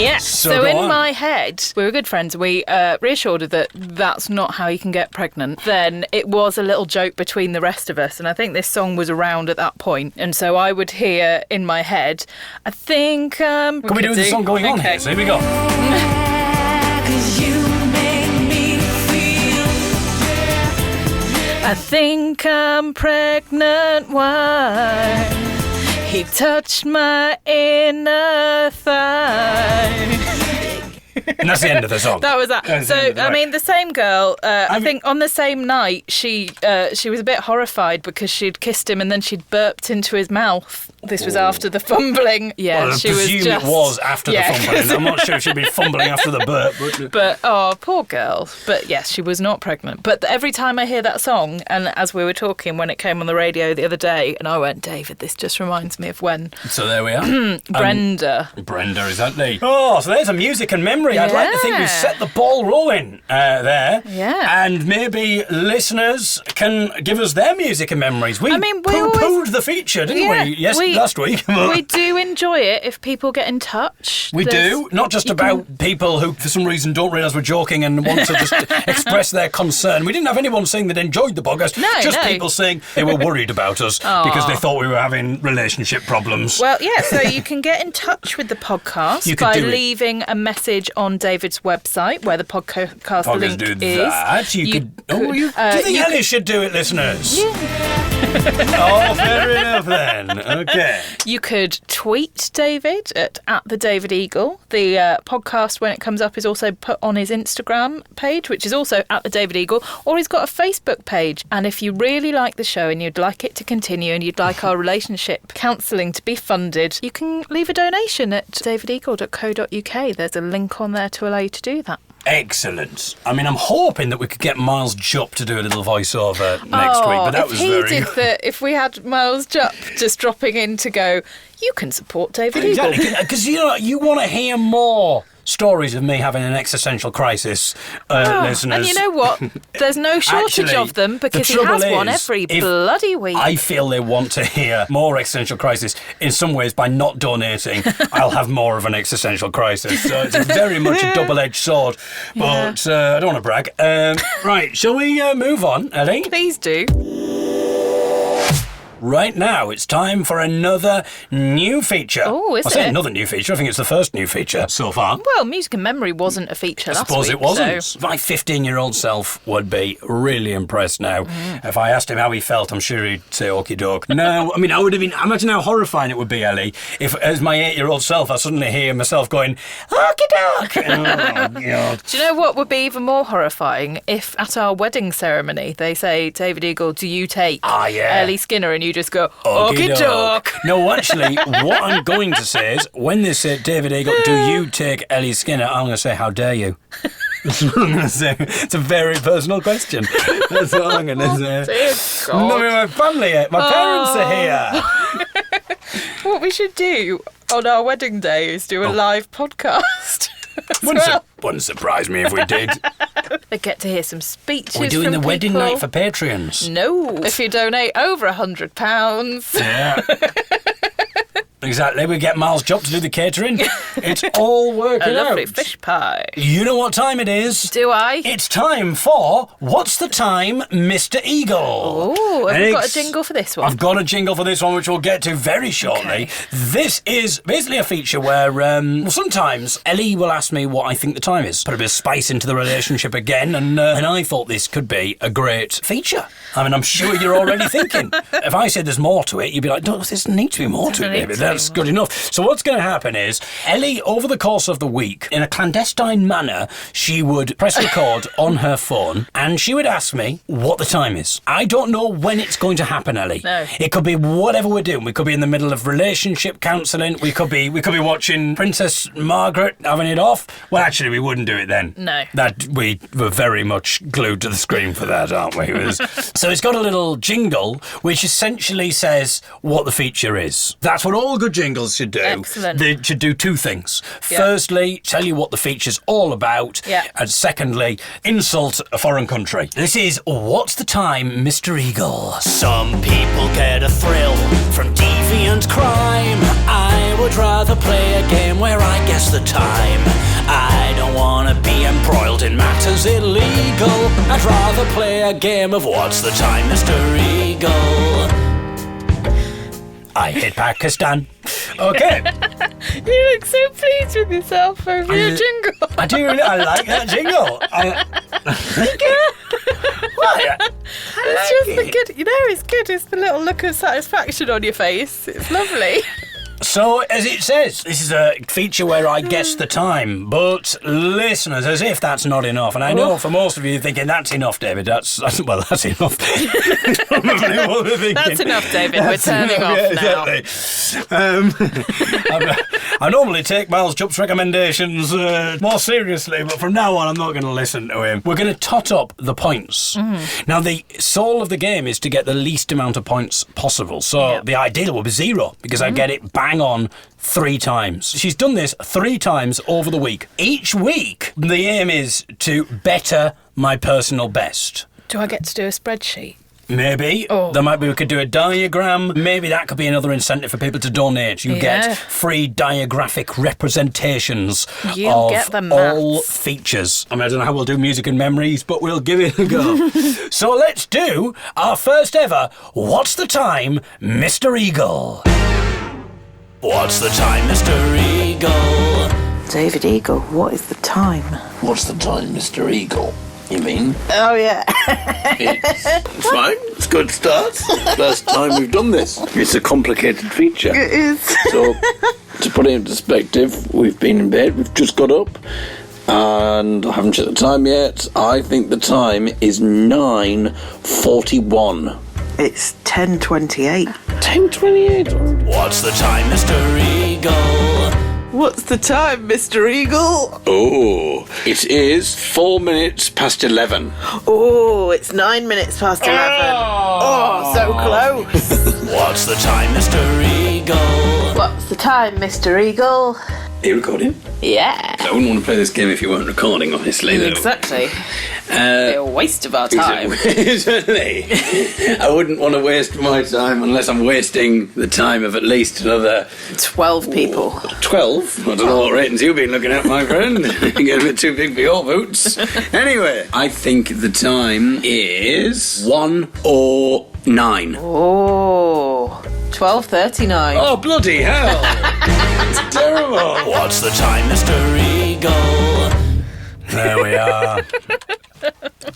S2: Yeah. So
S1: go
S2: in
S1: on.
S2: my head, we were good friends. We reassured her that that's not how you can get pregnant. Then it was a little joke between the rest of us, and I think this song was around at that point. And so I would hear in my head, I think.
S1: Can we do the song going on here? So here we go.
S5: 'Cause you make me feel.
S2: I think I'm pregnant. Why? He touched my inner thigh.
S1: And that's the end of the song.
S2: That was that.
S1: That's
S2: So,
S1: the end of the
S2: I
S1: right.
S2: mean, the same girl, I think on the same night, she was a bit horrified because she'd kissed him and then she'd burped into his mouth. This was after the fumbling. Yeah,
S1: Well, I
S2: she was
S1: presume
S2: just...
S1: it was after the fumbling. I'm not sure she'd be fumbling after the burp.
S2: But, oh, poor girl. But yes, she was not pregnant. But every time I hear that song, and as we were talking when it came on the radio the other day, and I went, David, this just reminds me of when...
S1: So there we are.
S2: Brenda.
S1: Brenda, exactly. Oh, so there's a music and memory. I'd like to think we've set the ball rolling there.
S2: Yeah.
S1: And maybe listeners can give us their music and memories. We poo-pooed
S2: always...
S1: the feature, didn't
S2: Yeah,
S1: we? Yes, last week.
S2: We do enjoy it if people get in touch.
S1: We do, not just about people who, for some reason, don't realise we're joking and want to just express their concern. We didn't have anyone saying they'd enjoyed the podcast. Just people saying they were worried about us because they thought we were having relationship problems.
S2: Well, yeah, so you can get in touch with the podcast by leaving a message on David's website where the podcast link
S1: do
S2: is.
S1: that. You could. Do you think Ellie should do it, listeners?
S2: Yeah.
S1: Oh, fair enough then. Okay.
S2: You could tweet David at the David Eagle. The podcast, when it comes up, is also put on his Instagram page, which is also at the David Eagle, or he's got a Facebook page. And if you really like the show and you'd like it to continue and you'd like our relationship counselling to be funded, you can leave a donation at davideagle.co.uk. There's a link on there to allow you to do that.
S1: Excellent. I mean, I'm hoping that we could get Miles Jupp to do a little voiceover next week, but that was very good.
S2: If we had Miles Jupp just dropping in to go, you can support David Eagle.
S1: Exactly, because you want to hear more stories of me having an existential crisis, listeners.
S2: And you know what? There's no shortage
S1: Actually,
S2: of them because
S1: the
S2: he has
S1: trouble
S2: one
S1: is,
S2: every
S1: if
S2: bloody week.
S1: I feel they want to hear more existential crisis. In some ways, by not donating, I'll have more of an existential crisis. So it's very much a double-edged sword. But I don't want to brag. Right, shall we move on, Ellie?
S2: Please do.
S1: Right now, it's time for another new feature.
S2: Oh, is
S1: I say
S2: it?
S1: another new feature. I think it's the first new feature so far.
S2: Well, Music and Memory wasn't a feature last week.
S1: I suppose it wasn't.
S2: So.
S1: My 15-year-old self would be really impressed now. If I asked him how he felt, I'm sure he'd say okie doke. No, I mean, I would have been... Imagine how horrifying it would be, Ellie, if as my 8-year-old self, I suddenly hear myself going, okie doke. Oh, God.
S2: Do you know what would be even more horrifying? If at our wedding ceremony they say, David Eagle, do you take Ellie Skinner? And you just go, okie doke.
S1: No, actually, what I'm going to say is, when they say, David Eagle, do you take Ellie Skinner? I'm going to say, how dare you? That's what I'm going to say. It's a very personal question. That's what I'm going to say.
S2: Dear God.
S1: No, I mean, my family, my parents are here.
S2: What we should do on our wedding day is do a live podcast.
S1: Wouldn't surprise me if we did.
S2: They get to hear some speeches.
S1: We're doing
S2: from
S1: the
S2: people.
S1: wedding night for Patreons.
S2: No, if you donate over £100.
S1: Yeah. Exactly, we get Miles Jupp to do the catering. It's all working
S2: A lovely
S1: out.
S2: fish pie.
S1: You know what time it is?
S2: Do I?
S1: It's time for What's the Time, Mr. Eagle?
S2: Oh, have you got a jingle for this one?
S1: I've got a jingle for this one, which we'll get to very shortly. Okay. This is basically a feature where, sometimes Ellie will ask me what I think the time is. Put a bit of spice into the relationship again, and I thought this could be a great feature. I mean, I'm sure you're already thinking. If I said there's more to it, you'd be like, no, there doesn't need to be more to it, baby. That's good enough. So what's going to happen is, Ellie, over the course of the week, in a clandestine manner, she would press record on her phone, and she would ask me what the time is. I don't know when it's going to happen, Ellie.
S2: No.
S1: It could be whatever we're doing. We could be in the middle of relationship counselling. We could be watching Princess Margaret having it off. Well, actually, we wouldn't do it then.
S2: No.
S1: That we were very much glued to the screen for that, aren't we? So it's got a little jingle which essentially says what the feature is. That's what all good jingles should do.
S2: Excellent.
S1: They should do two things.
S2: Yeah.
S1: Firstly, tell you what the feature's all about.
S2: Yeah.
S1: And secondly, insult a foreign country. This is What's the Time, Mr. Eagle? Some people get a thrill from deviant crime. I would rather play a game where I guess guess the time. I don't wanna be embroiled in matters illegal. I'd rather play a game of what's the time, Mr. Eagle. I hit Pakistan. Okay.
S2: You look so pleased with yourself over your jingle.
S1: I do really, I like that jingle.
S2: It's just the good, it's good. It's the little look of satisfaction on your face. It's lovely.
S1: So, as it says, this is a feature where I guess the time, but listeners, as if that's not enough, and I know for most of you thinking, that's enough, David, that's enough. Probably what we're thinking.
S2: That's enough, David, we're turning off now.
S1: I normally take Miles Jupp's recommendations more seriously, but from now on I'm not going to listen to him. We're going to tot up the points. Now, the soul of the game is to get the least amount of points possible, so the ideal will be 0, because I get it bang on 3 times. She's done this 3 times over the week. Each week, the aim is to better my personal best.
S2: Do I get to do a spreadsheet?
S1: Maybe. We could do a diagram. Maybe that could be another incentive for people to donate. You get free diagraphic representations of all features. I don't know how we'll do music and memories, but we'll give it a go. So let's do our first ever What's the Time, Mr. Eagle? What's the time, Mr. Eagle?
S11: David Eagle, what is the time?
S3: What's the time, Mr. Eagle? You mean?
S11: Oh, yeah.
S3: It's fine. It's a good start. First time we've done this. It's a complicated feature.
S11: It is.
S3: So, to put it in perspective, we've been in bed, we've just got up, and I haven't checked the time yet. I think the time is 9:41.
S11: It's 10:28.
S3: 10:28?
S1: What's the time, Mr. Eagle?
S11: What's the time, Mr. Eagle?
S3: Oh, it is 4 minutes past 11.
S11: Oh, it's 9 minutes past 11. Oh, so close.
S1: What's the time, Mr. Eagle?
S11: What's the time, Mr. Eagle?
S3: Are you recording?
S11: Yeah.
S3: I wouldn't want to play this game if you weren't recording, honestly, though.
S11: Exactly. It'd be a waste of our time.
S3: Certainly. I wouldn't want to waste my time unless I'm wasting the time of at least another
S11: 12 people.
S3: 12? I don't know what ratings you've been looking at, my friend. You get a bit too big for your boots. Anyway, I think the time is 1:09.
S11: Oh, 12:39.
S3: Oh, bloody hell. It's terrible.
S1: What's the time, Mr. Eagle? There we are.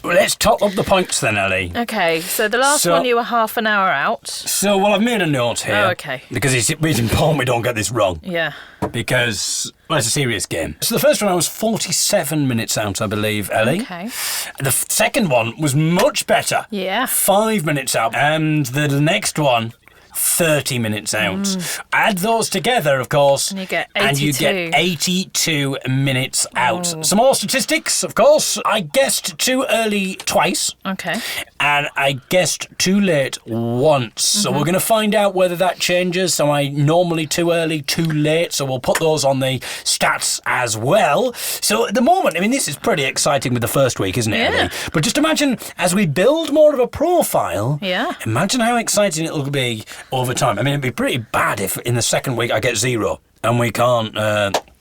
S1: Let's top up the points then, Ellie.
S2: Okay, so the last one you were half an hour out.
S1: So, I've made a note here.
S2: Oh, okay.
S1: Because it's important we don't get this wrong.
S2: Yeah.
S1: Because, it's a serious game. So the first one I was 47 minutes out, I believe, Ellie.
S2: Okay.
S1: The second one was much better.
S2: Yeah.
S1: 5 minutes out. And the next one, 30 minutes out. Add those together, of course,
S2: and you get 82.
S1: And you get 82 minutes out. Some more statistics, of course. I guessed too early twice.
S2: Okay.
S1: And I guessed too late once. So we're going to find out whether that changes. So I normally too early, too late. So we'll put those on the stats as well. So at the moment, this is pretty exciting with the first week, isn't it, Ellie? But just imagine, as we build more of a profile, imagine how exciting it'll be over time. It'd be pretty bad if in the second week I get 0 and we can't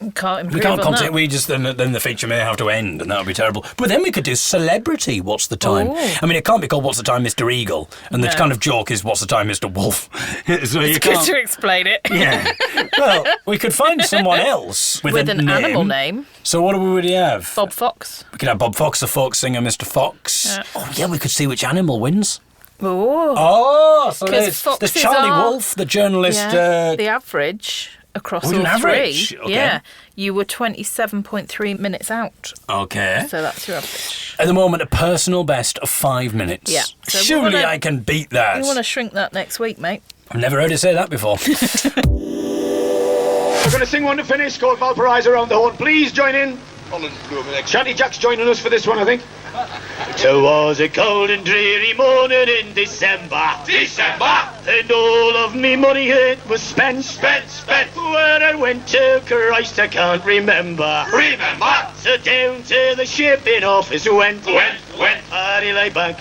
S2: improve.
S1: We can't
S2: on
S1: continue.
S2: that.
S1: We just then the feature may have to end, and that would be terrible. But then we could do celebrity. What's the time?
S2: Ooh.
S1: It can't be called What's the Time, Mr. Eagle, and the kind of joke is What's the Time, Mr. Wolf. So
S2: it's good to explain it.
S1: Yeah. Well, we could find someone else with
S2: an
S1: name.
S2: animal name.
S1: So what would we have?
S2: Bob Fox.
S1: We could have Bob Fox, the folk singer, Mr. Fox.
S2: Yeah.
S1: Oh yeah, we could see which animal wins.
S2: Oh,
S1: so there's Charlie Wolf, the journalist.
S2: The average across all
S1: average?
S2: three.
S1: Okay.
S2: Yeah, you were 27.3 minutes out.
S1: Okay.
S2: So that's your average.
S1: At the moment, a personal best of 5 minutes.
S2: Yeah. So
S1: surely I can beat that.
S2: You want to shrink that next week, mate?
S1: I've never heard you say that before.
S15: We're going to sing one to finish called Valparaiso Around the Horn. Please join in. Shanty Jack's joining us for this one, I think. It was a cold and dreary morning in December. And all of me money it was spent. Where I went to Christ I can't remember. So down to the shipping office went. Hardy lay back,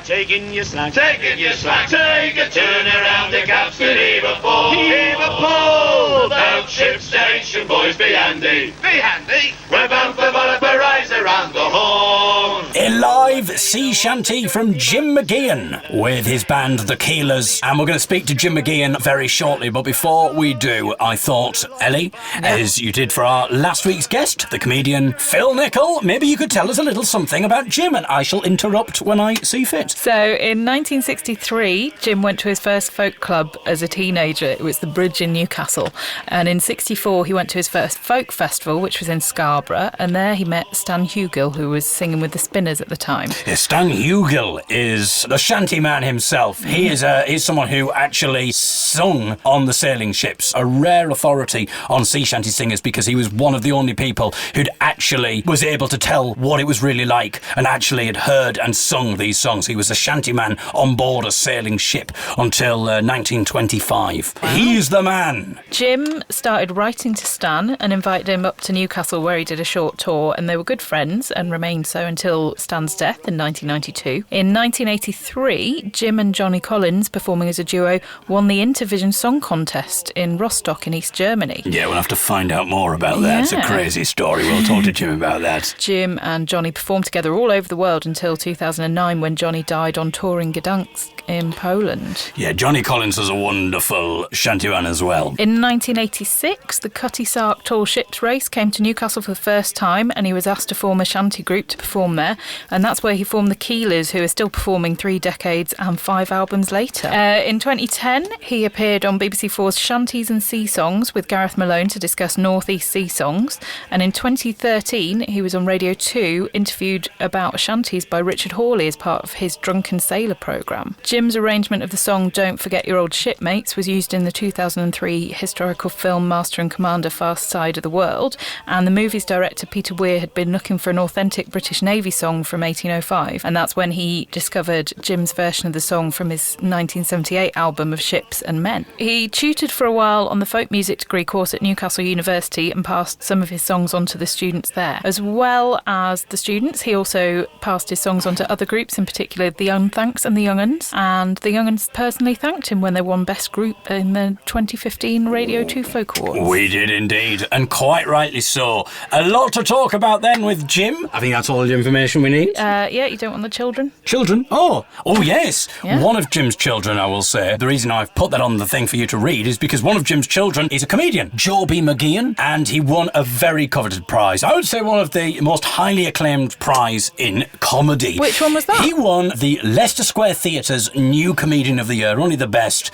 S15: taking your slack. Take a turn around the caps and heave a pole. Out ship state, station, boys, be handy. Be handy. We're bound for Valparaiso around the horn.
S1: A live sea shanty from Jim Mageean with his band The Keelers, and we're going to speak to Jim Mageean very shortly. But before we do, I thought, Ellie, as you did for our last week's guest, the comedian Phil Nichol, maybe you could tell us a little something about Jim, and I shall interrupt when I see fit.
S2: So in 1963, Jim went to his first folk club as a teenager. It was the Bridge in Newcastle. And in 64, he went to his first folk festival, which was in Scarborough, and there he met Stan Hugill, who was singing with the Spinners at the time.
S1: Stan Hugill is the shanty man himself. He is he's someone who actually sung on the sailing ships, a rare authority on sea shanty singers, because he was one of the only people who'd actually was able to tell what it was really like and actually had heard and sung these songs. He was a shanty man on board a sailing ship until 1925. Wow. He's the man.
S2: Jim started writing to Stan and invited him up to Newcastle, where he did a short tour, and they were good friends and remained so until Stan's death in 1992. In 1983, Jim and Johnny Collins, performing as a duo, won the Intervision Song Contest in Rostock in East Germany.
S1: Yeah, we'll have to find out more about that. It's a crazy story. We'll talk to Jim about that.
S2: Jim and Johnny performed together all over the world until 2009, when Johnny died on tour in Gdansk in Poland.
S1: Yeah, Johnny Collins was a wonderful shantyman as well.
S2: In 1986, the Cutty Sark Tall Ships Race came to Newcastle for the first time, and he was asked to form a shanty group to perform there, and that's where he formed the Keelers, who are still performing 3 decades and 5 albums later. In 2010, he appeared on BBC 4's Shanties and Sea Songs with Gareth Malone to discuss North East sea songs, and in 2013, he was on Radio 2, interviewed about shanties by Richard Hawley as part of his Drunken Sailor programme. Jim's arrangement of the song Don't Forget Your Old Shipmates was used in the 2003 historical film Master and Commander Fast Side of the World, and the movie's director Peter Weir had been looking for an authentic British Navy song from 1805, and that's when he discovered Jim's version of the song from his 1978 album of Ships and Men. He tutored for a while on the folk music degree course at Newcastle University and passed some of his songs on to the students there. As well as the students, he also passed his songs on to other groups, in particular the Unthanks and the Young'uns, and the Young'uns personally thanked him when they won Best Group in the 2015 Radio 2 Folk Awards.
S1: We did indeed, and quite rightly so. A lot to talk about then with Jim. I think that's all the information we need.
S2: Yeah, you don't want the children?
S1: Children? Oh yes. Yeah. One of Jim's children, I will say. The reason I've put that on the thing for you to read is because one of Jim's children is a comedian, Joby Mageean, and he won a very coveted prize. I would say one of the most highly acclaimed prize in comedy.
S2: Which one was that?
S1: He won the Leicester Square Theatre's New Comedian of the Year. Only the best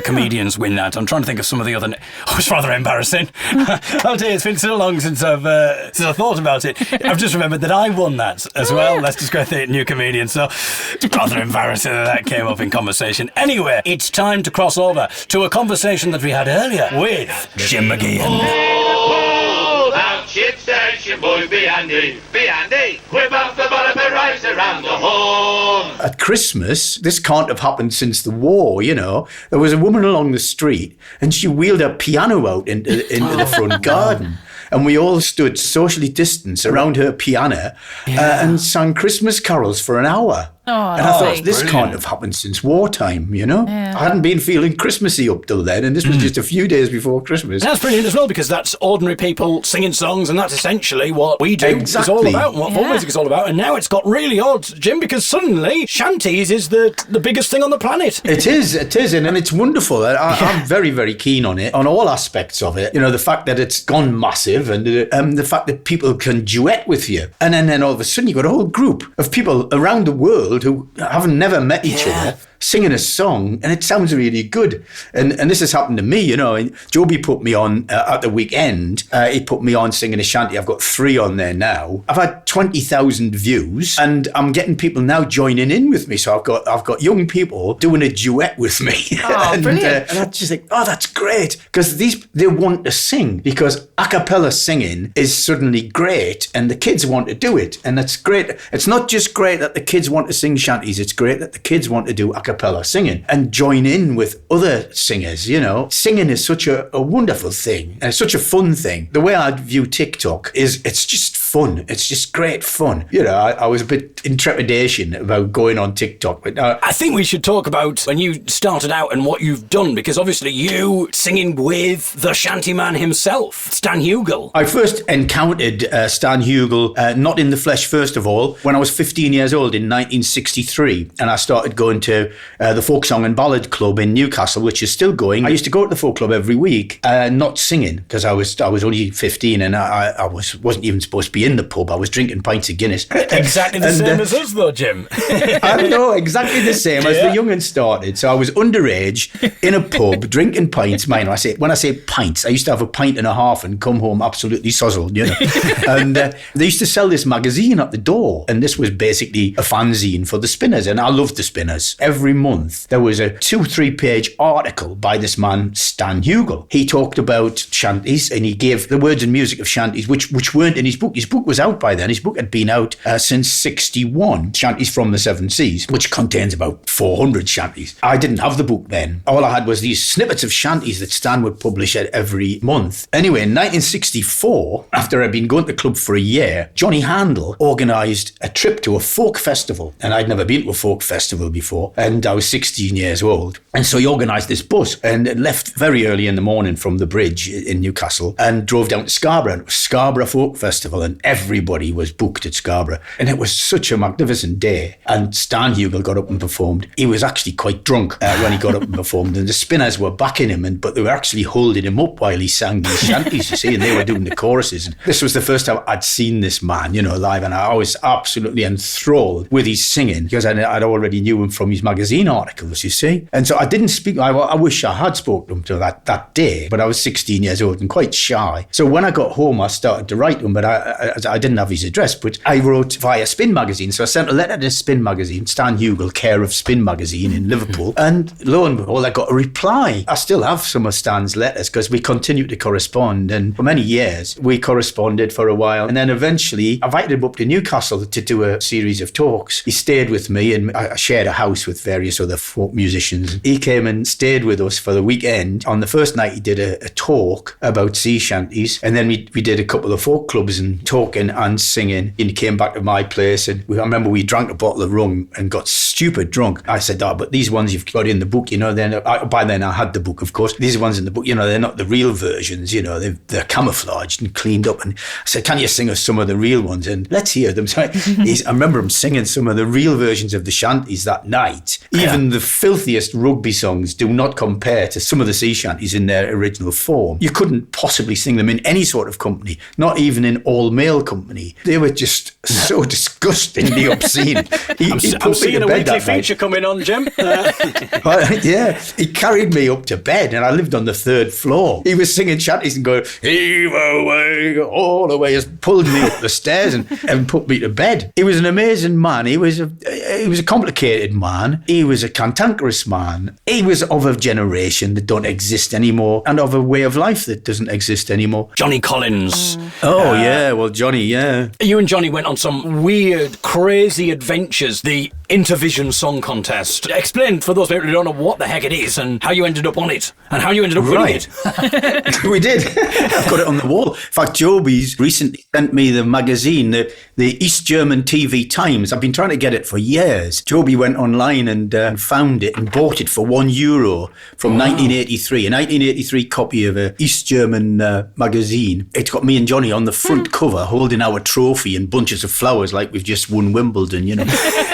S1: comedians win that. I'm trying to think of some of the other... Oh, it's rather embarrassing. I'll tell you, it's been so long since I've thought about it. I've just remembered that I won that as well, Leicester Square Theatre New Comedian, so it's rather embarrassing that came up in conversation. Anyway, it's time to cross over to a conversation that we had earlier with Jim Mageean.
S15: Ship station, boys, be handy, be handy. We're bound for Valparaiso around the horn.
S16: At Christmas, this can't have happened since the war, you know. There was a woman along the street and she wheeled her piano out into the front garden. And we all stood socially distanced around her piano and sang Christmas carols for an hour. And I thought, this can't have happened since wartime, you know? Yeah. I hadn't been feeling Christmassy up till then, and this was just a few days before Christmas.
S1: That's brilliant as well, because that's ordinary people singing songs, and that's essentially what we do.
S16: Exactly.
S1: It's all about, what folk music is all about. And now it's got really odd, Jim, because suddenly shanties is the biggest thing on the planet.
S16: It is, and it's wonderful. I'm very, very keen on it, on all aspects of it. You know, the fact that it's gone massive, and the fact that people can duet with you. And then all of a sudden you've got a whole group of people around the world who haven't never met each other singing a song, and it sounds really good. And this has happened to me, you know. Joby put me on at the weekend. He put me on singing a shanty. I've got 3 on there now. I've had 20,000 views, and I'm getting people now joining in with me. So I've got young people doing a duet with me.
S2: Oh, brilliant!
S16: And I just think, oh, that's great, because they want to sing, because a cappella singing is suddenly great, and the kids want to do it, and that's great. It's not just great that the kids want to sing shanties. It's great that the kids want to do a cappella singing and join in with other singers, you know. Singing is such a wonderful thing, and it's such a fun thing. The way I view TikTok is it's just fun. It's just great fun. You know, I was a bit in trepidation about going on TikTok. But
S1: I think we should talk about when you started out and what you've done, because obviously you singing with the shanty man himself, Stan Hugill.
S16: I first encountered Stan Hugill, not in the flesh, first of all, when I was 15 years old in 1963, and I started going to the Folk Song and Ballad Club in Newcastle, which is still going. I used to go to the folk club every week, not singing, because I was only 15 and I wasn't even supposed to be in the pub. I was drinking pints of Guinness.
S1: Exactly the same as us, though, Jim.
S16: I know, exactly the same as the young'uns started. So I was underage in a pub drinking pints. When I say pints, I used to have a pint and a half and come home absolutely sozzled, you know. And they used to sell this magazine at the door, and this was basically a fanzine for the Spinners, and I loved the Spinners. Every month there was a 2-3 page article by this man Stan Hugill. He talked about shanties, and he gave the words and music of shanties, which weren't in his book. His book was out by then. His book had been out since 61, Shanties from the Seven Seas, which contains about 400 shanties. I didn't have the book then. All I had was these snippets of shanties that Stan would publish every month. Anyway, in 1964, after I'd been going to the club for a year, Johnny Handel organised a trip to a folk festival, and I'd never been to a folk festival before, and I was 16 years old. And so he organised this bus and left very early in the morning from the bridge in Newcastle and drove down to Scarborough. And it was Scarborough Folk Festival, and everybody was booked at Scarborough. And it was such a magnificent day. And Stan Hugill got up and performed. He was actually quite drunk when he got up and performed, and the Spinners were backing him, but they were actually holding him up while he sang these shanties, you see, and they were doing the choruses. And this was the first time I'd seen this man, you know, live, and I was absolutely enthralled with his singing, because I'd already knew him from his magazine articles, you see. And so I didn't speak. I wish I had spoken to him till that day, but I was 16 years old and quite shy. So when I got home, I started to write to him, but I didn't have his address, but I wrote via Spin Magazine. So I sent a letter to Spin Magazine, Stan Hugill, care of Spin Magazine in Liverpool, and lo and behold, I got a reply. I still have some of Stan's letters because we continued to correspond, and for many years we corresponded for a while, and then eventually I invited him up to Newcastle to do a series of talks. He stayed with me, and I shared a house with various other folk musicians. He came and stayed with us for the weekend. On the first night he did a talk about sea shanties, and then we did a couple of folk clubs and talking and singing. And he came back to my place, and I remember we drank a bottle of rum and got stupid drunk. I said, but these ones you've got in the book, you know, by then I had the book, of course. These ones in the book, you know, they're not the real versions, you know, they're camouflaged and cleaned up. And I said, can you sing us some of the real ones? And let's hear them. So I remember him singing some of the real versions of the shanties that night. Even the filthiest rugby songs do not compare to some of the sea shanties in their original form. You couldn't possibly sing them in any sort of company, not even in all-male company. They were just so disgustingly obscene.
S1: I'm seeing a weekly feature coming on, Jim.
S16: Yeah, he carried me up to bed, and I lived on the 3rd floor. He was singing shanties and going, heave away, all the way, just pulled me up the stairs and put me to bed. He was an amazing man. He was a complicated man. He was a cantankerous man. He was of a generation that don't exist anymore, and of a way of life that doesn't exist anymore.
S1: Johnny Collins.
S16: Oh, yeah, well, Johnny, yeah.
S1: You and Johnny went on some weird, crazy adventures. The Intervision Song Contest. Explain for those people who don't know what the heck it is and how you ended up on it and how you ended up winning it.
S16: We did. I've got it on the wall. In fact, Joby's recently sent me the magazine, the East German TV Times. I've been trying to get it for years. Joby went online and found it and bought it for €1 from 1983. A 1983 copy of a East German magazine. It's got me and Johnny on the front cover holding our trophy and bunches of flowers like we've just won Wimbledon, you know.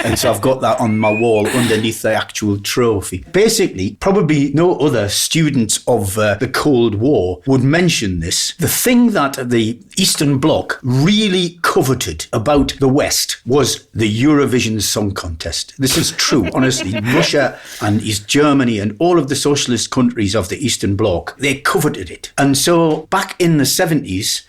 S16: And so I've got that on my wall underneath the actual trophy. Basically, probably no other students of the Cold War would mention this. The thing that the Eastern Bloc really coveted about the West was the Eurovision Song Contest. This is true, honestly. Russia and East Germany and all of the socialist countries of the Eastern Bloc, they coveted it. And so back in the 70s,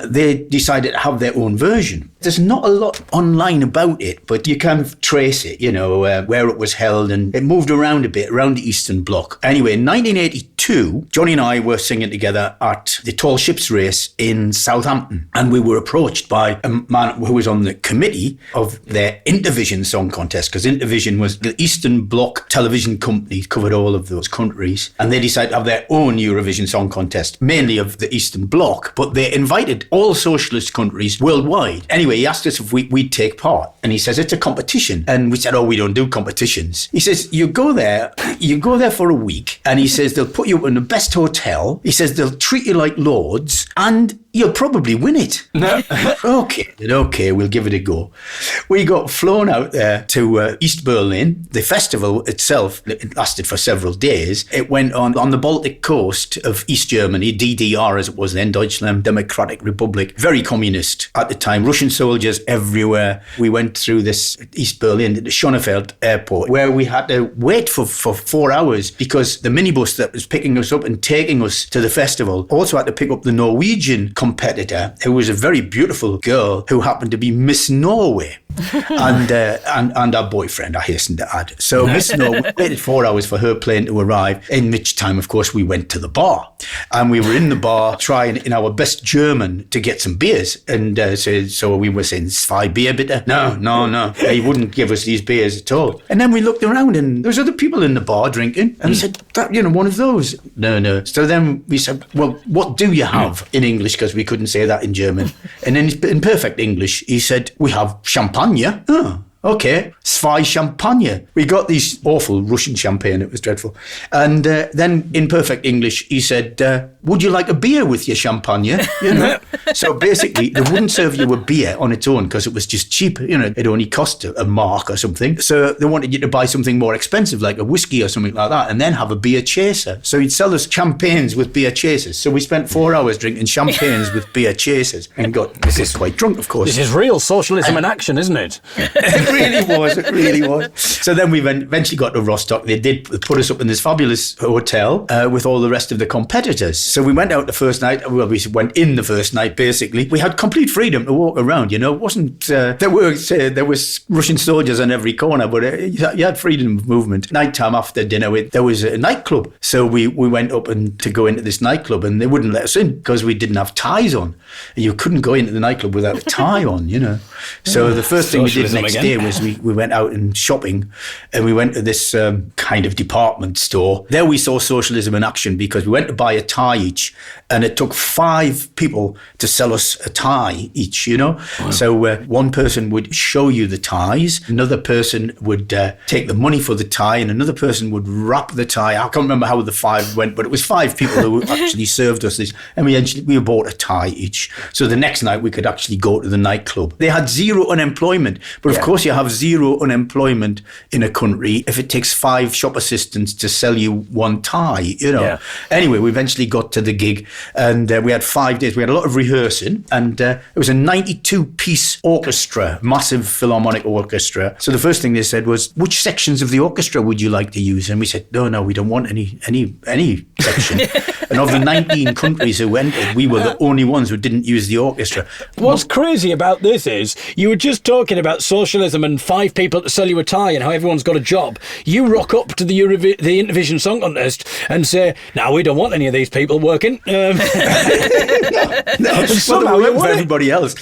S16: they decided to have their own version. There's not a lot online about it, but you can trace it, where it was held, and it moved around a bit, around the Eastern Bloc. Anyway, in 1982, Johnny and I were singing together at the Tall Ships Race in Southampton, and we were approached by a man who was on the committee of their Intervision Song Contest, because Intervision was the Eastern Bloc television company, covered all of those countries, and they decided to have their own Eurovision Song Contest, mainly of the Eastern Bloc, but they invited all socialist countries worldwide. Anyway, he asked us if we'd take part, and he says, it's a competition. And we said, oh, we don't do competitions. He says, you go there for a week, and he says, they'll put you up in the best hotel. He says, they'll treat you like lords, and you'll probably win it. No. Okay, we'll give it a go. We got flown out there to East Berlin. The festival itself, it lasted for several days. It went on the Baltic coast of East Germany, DDR as it was then, Deutschland Democratic Republic, very communist at the time, Russian soldiers everywhere. We went through this East Berlin, the Schönefeld airport, where we had to wait for 4 hours because the minibus that was picking us up and taking us to the festival also had to pick up the Norwegian competitor, who was a very beautiful girl who happened to be Miss Norway. and our boyfriend, I hasten to add. So Miss Norway waited 4 hours for her plane to arrive, in which time, of course, we went to the bar. And we were in the bar trying in our best German to get some beers. And so we were saying, 2 Bier bitte? No. He wouldn't give us these beers at all. And then we looked around and there was other people in the bar drinking. And we said, one of those. No. So then we said, well, what do you have in English? Because we couldn't say that in German. And then in perfect English, he said, we have champagne. Oh, okay. 2 Champagne. We got these awful Russian champagne. It was dreadful. And then in perfect English, he said, would you like a beer with your champagne? So basically, they wouldn't serve you a beer on its own because it was just cheap. It only cost a mark or something. So they wanted you to buy something more expensive, like a whiskey or something like that, and then have a beer chaser. So he'd sell us champagnes with beer chasers. So we spent 4 hours drinking champagnes with beer chasers and got quite drunk, of course.
S1: This is real socialism in action, isn't it?
S16: It really was. So then we eventually got to Rostock. They did put us up in this fabulous hotel with all the rest of the competitors. So we went out the first night. Well, we went in the first night, basically. We had complete freedom to walk around, It wasn't... there was Russian soldiers on every corner, but you had freedom of movement. Nighttime after dinner, there was a nightclub. So we went up to go into this nightclub, and they wouldn't let us in because we didn't have ties on. You couldn't go into the nightclub without a tie on, So the first thing we did next day was we went out and shopping, and we went to this kind of department store. There we saw socialism in action because we went to buy a tie each, and it took 5 people to sell us a tie each, Wow. So one person would show you the ties, another person would take the money for the tie, and another person would wrap the tie. I can't remember how the 5 went, but it was 5 people who actually served us this, and we bought a tie each. So the next night we could actually go to the nightclub. They had 0 unemployment, but of course you have 0 unemployment in a country if it takes 5 shop assistants to sell you 1 tie, Yeah. Anyway, we eventually got to the gig, and we had 5 days. We had a lot of rehearsing, and it was a 92-piece orchestra, massive philharmonic orchestra. So the first thing they said was, which sections of the orchestra would you like to use? And we said, no, we don't want any section. And of the 19 countries who entered, we were the only ones who didn't use the orchestra.
S1: What's crazy about this is you were just talking about socialism and 5 people to sell you a tie and how everyone's got a job. You rock up to the Intervision Song Contest and say, no, we don't want any of these people working.
S16: No, somehow it for everybody else.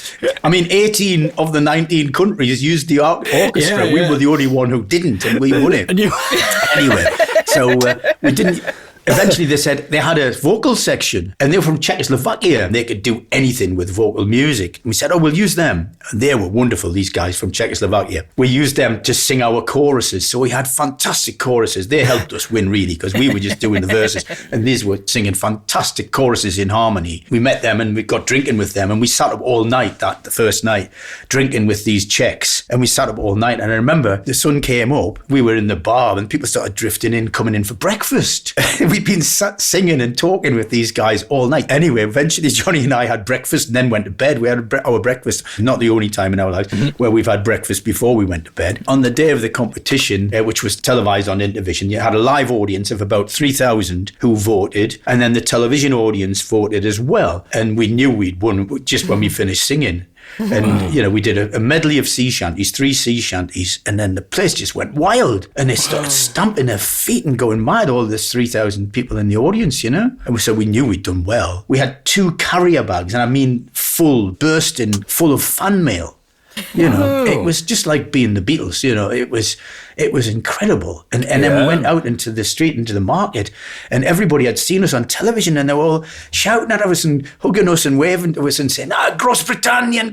S16: I mean, 18 of the 19 countries used the orchestra. We were the only one who didn't, and we won it. Anyway, so we didn't... Eventually they said they had a vocal section, and they were from Czechoslovakia, and they could do anything with vocal music. And we said, we'll use them. And they were wonderful, these guys from Czechoslovakia. We used them to sing our choruses. So we had fantastic choruses. They helped us win, really, because we were just doing the verses, and these were singing fantastic choruses in harmony. We met them, and we got drinking with them, and we sat up all night, the first night, drinking with these Czechs. And we sat up all night. And I remember the sun came up, we were in the bar, and people started drifting in, coming in for breakfast. We'd been sat singing and talking with these guys all night. Anyway, eventually Johnny and I had breakfast and then went to bed. We had our breakfast, not the only time in our lives where we've had breakfast before we went to bed. On the day of the competition, which was televised on Intervision, you had a live audience of about 3,000 who voted, and then the television audience voted as well. And we knew we'd won just when we finished singing. And, we did a medley of sea shanties, 3 sea shanties, and then the place just went wild. And they started stamping their feet and going mad, all this 3,000 people in the audience, And so we knew we'd done well. We had 2 carrier bags, and I mean full, bursting, full of fan mail. It was just like being the Beatles, it was incredible. And then we went out into the street, into the market, and everybody had seen us on television, and they were all shouting at us and hugging us and waving to us and saying, Gross Britannian,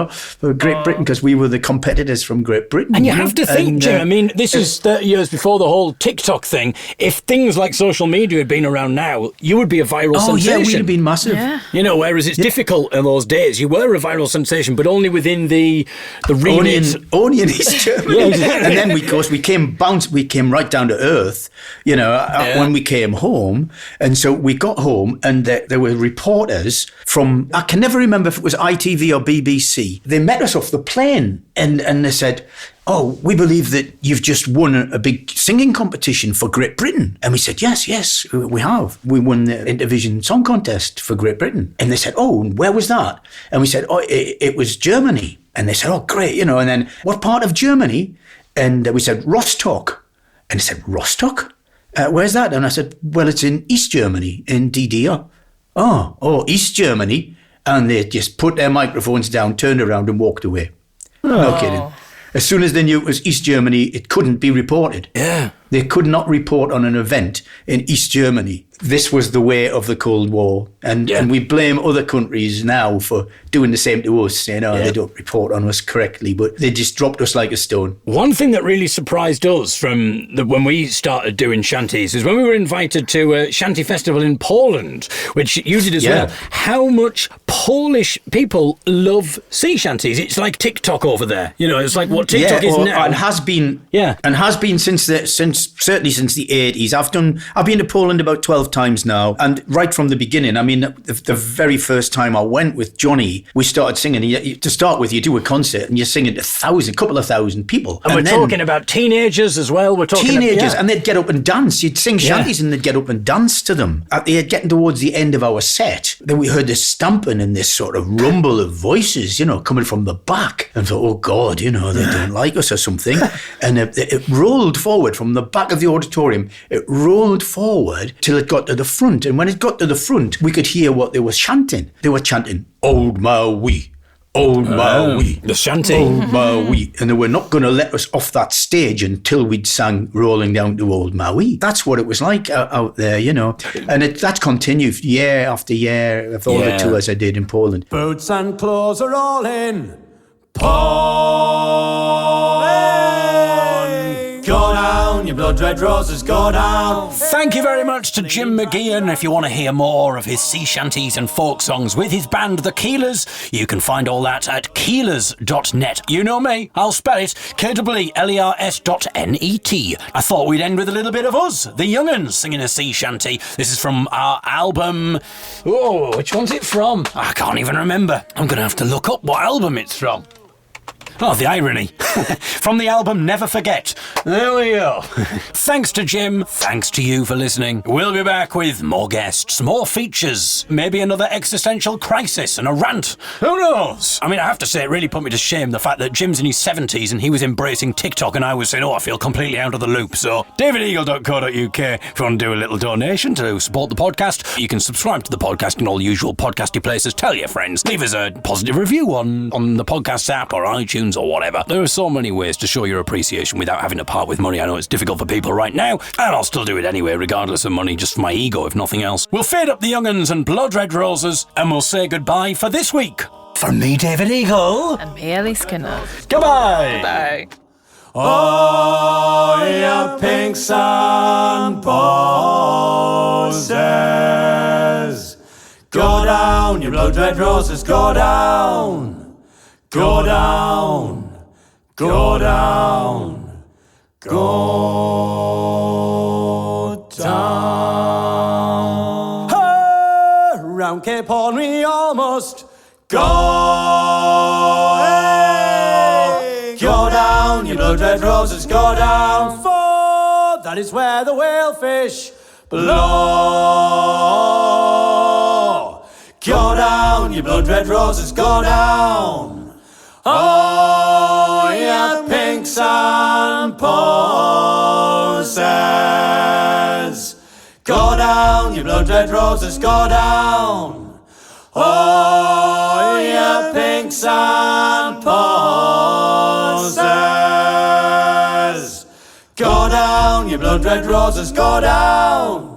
S16: for Great Britain, because we were the competitors from Great Britain.
S1: And you have to think, Jim, I mean, this is 30 years before the whole TikTok thing. If things like social media had been around now, you would be a viral sensation.
S16: Oh, yeah, we'd have been massive.
S2: Yeah.
S1: Whereas it's difficult in those days. You were a viral sensation, but only within the remit.
S16: Only in East Germany.
S1: Yeah, exactly.
S16: And then, of course, we came right down to earth, when we came home. And so we got home, and there were reporters from, I can never remember if it was ITV or BBC. They met us off the plane, and they said, we believe that you've just won a big singing competition for Great Britain. And we said, yes, we have. We won the Intervision Song Contest for Great Britain. And they said, where was that? And we said, it was Germany. And they said, great, and then, what part of Germany? And we said, Rostock. And they said, Rostock? Where's that? And I said, well, it's in East Germany, in DDR. Oh, East Germany. And they just put their microphones down, turned around and walked away. No kidding. As soon as they knew it was East Germany, it couldn't be reported.
S1: Yeah.
S16: They could not report on an event in East Germany. This was the way of the Cold War. And we blame other countries now for doing the same to us, saying, they don't report on us correctly, but they just dropped us like a stone.
S1: One thing that really surprised us from when we started doing shanties is when we were invited to a shanty festival in Poland, which you did as well, how much Polish people love sea shanties. It's like TikTok over there. It's like what TikTok is now.
S16: And has been.
S1: Yeah.
S16: And has been certainly since the 80s. I've been to Poland about 12 times now, and right from the beginning. I mean, the very first time I went with Johnny, we started singing. To start with, you do a concert and you're singing to a couple of thousand people.
S1: And we're talking about teenagers as well. We're talking
S16: teenagers, and they'd get up and dance. You'd sing shanties and they'd get up and dance to them. Getting towards the end of our set, then we heard this stamping and this sort of rumble of voices, coming from the back. And I thought, oh God, they don't like us or something. And it rolled forward from the back of the auditorium. It rolled forward till it got to the front. And when it got to the front, we could hear what they were chanting. They were chanting, Old Maui, Old Maui.
S1: The shanty.
S16: Old Maui. And they were not going to let us off that stage until we'd sang Rolling Down to Old Maui. That's what it was like out there, And that continued year after year of all the tours I did in Poland.
S17: Boots and clothes are all in. Go down, your blood red roses, go down.
S1: Thank you very much to Jim Mageean. If you want to hear more of his sea shanties and folk songs with his band, the Keelers, you can find all that at keelers.net. You know me, I'll spell it, KEELERS.net. I thought we'd end with a little bit of us, the Young'uns, singing a sea shanty. This is from our album... which one's it from? I can't even remember. I'm going to have to look up what album it's from. Oh, the irony. From the album Never Forget. There we go. Thanks to Jim. Thanks to you for listening. We'll be back with more guests, more features, maybe another existential crisis and a rant. Who knows? I mean, I have to say, it really put me to shame the fact that Jim's in his 70s and he was embracing TikTok and I was saying, I feel completely out of the loop. So, davideagle.co.uk if you want to do a little donation to support the podcast. You can subscribe to the podcast in all the usual podcasty places. Tell your friends. Leave us a positive review on the podcast app or iTunes or whatever. There are so many ways to show your appreciation without having to part with money. I know it's difficult for people right now, and I'll still do it anyway, regardless of money, just for my ego, if nothing else. We'll fade up the Young'uns and Blood Red Roses, and we'll say goodbye for this week. From me, David Eagle.
S2: And me, Ellie Skinner.
S1: Goodbye.
S2: Goodbye.
S17: Oh, you pink sun poses. Go down, you blood red roses, go down. Go down, go down, go down. Round Cape Horn we almost go. Hey. Go down, you blood red roses, go down. For that is where the whalefish blow. Go down, you blood red roses, go down. Oh, you pinks and posies. Go down, you blood red roses, go down. Oh, you pinks and posies. Go down, you blood red roses, go down.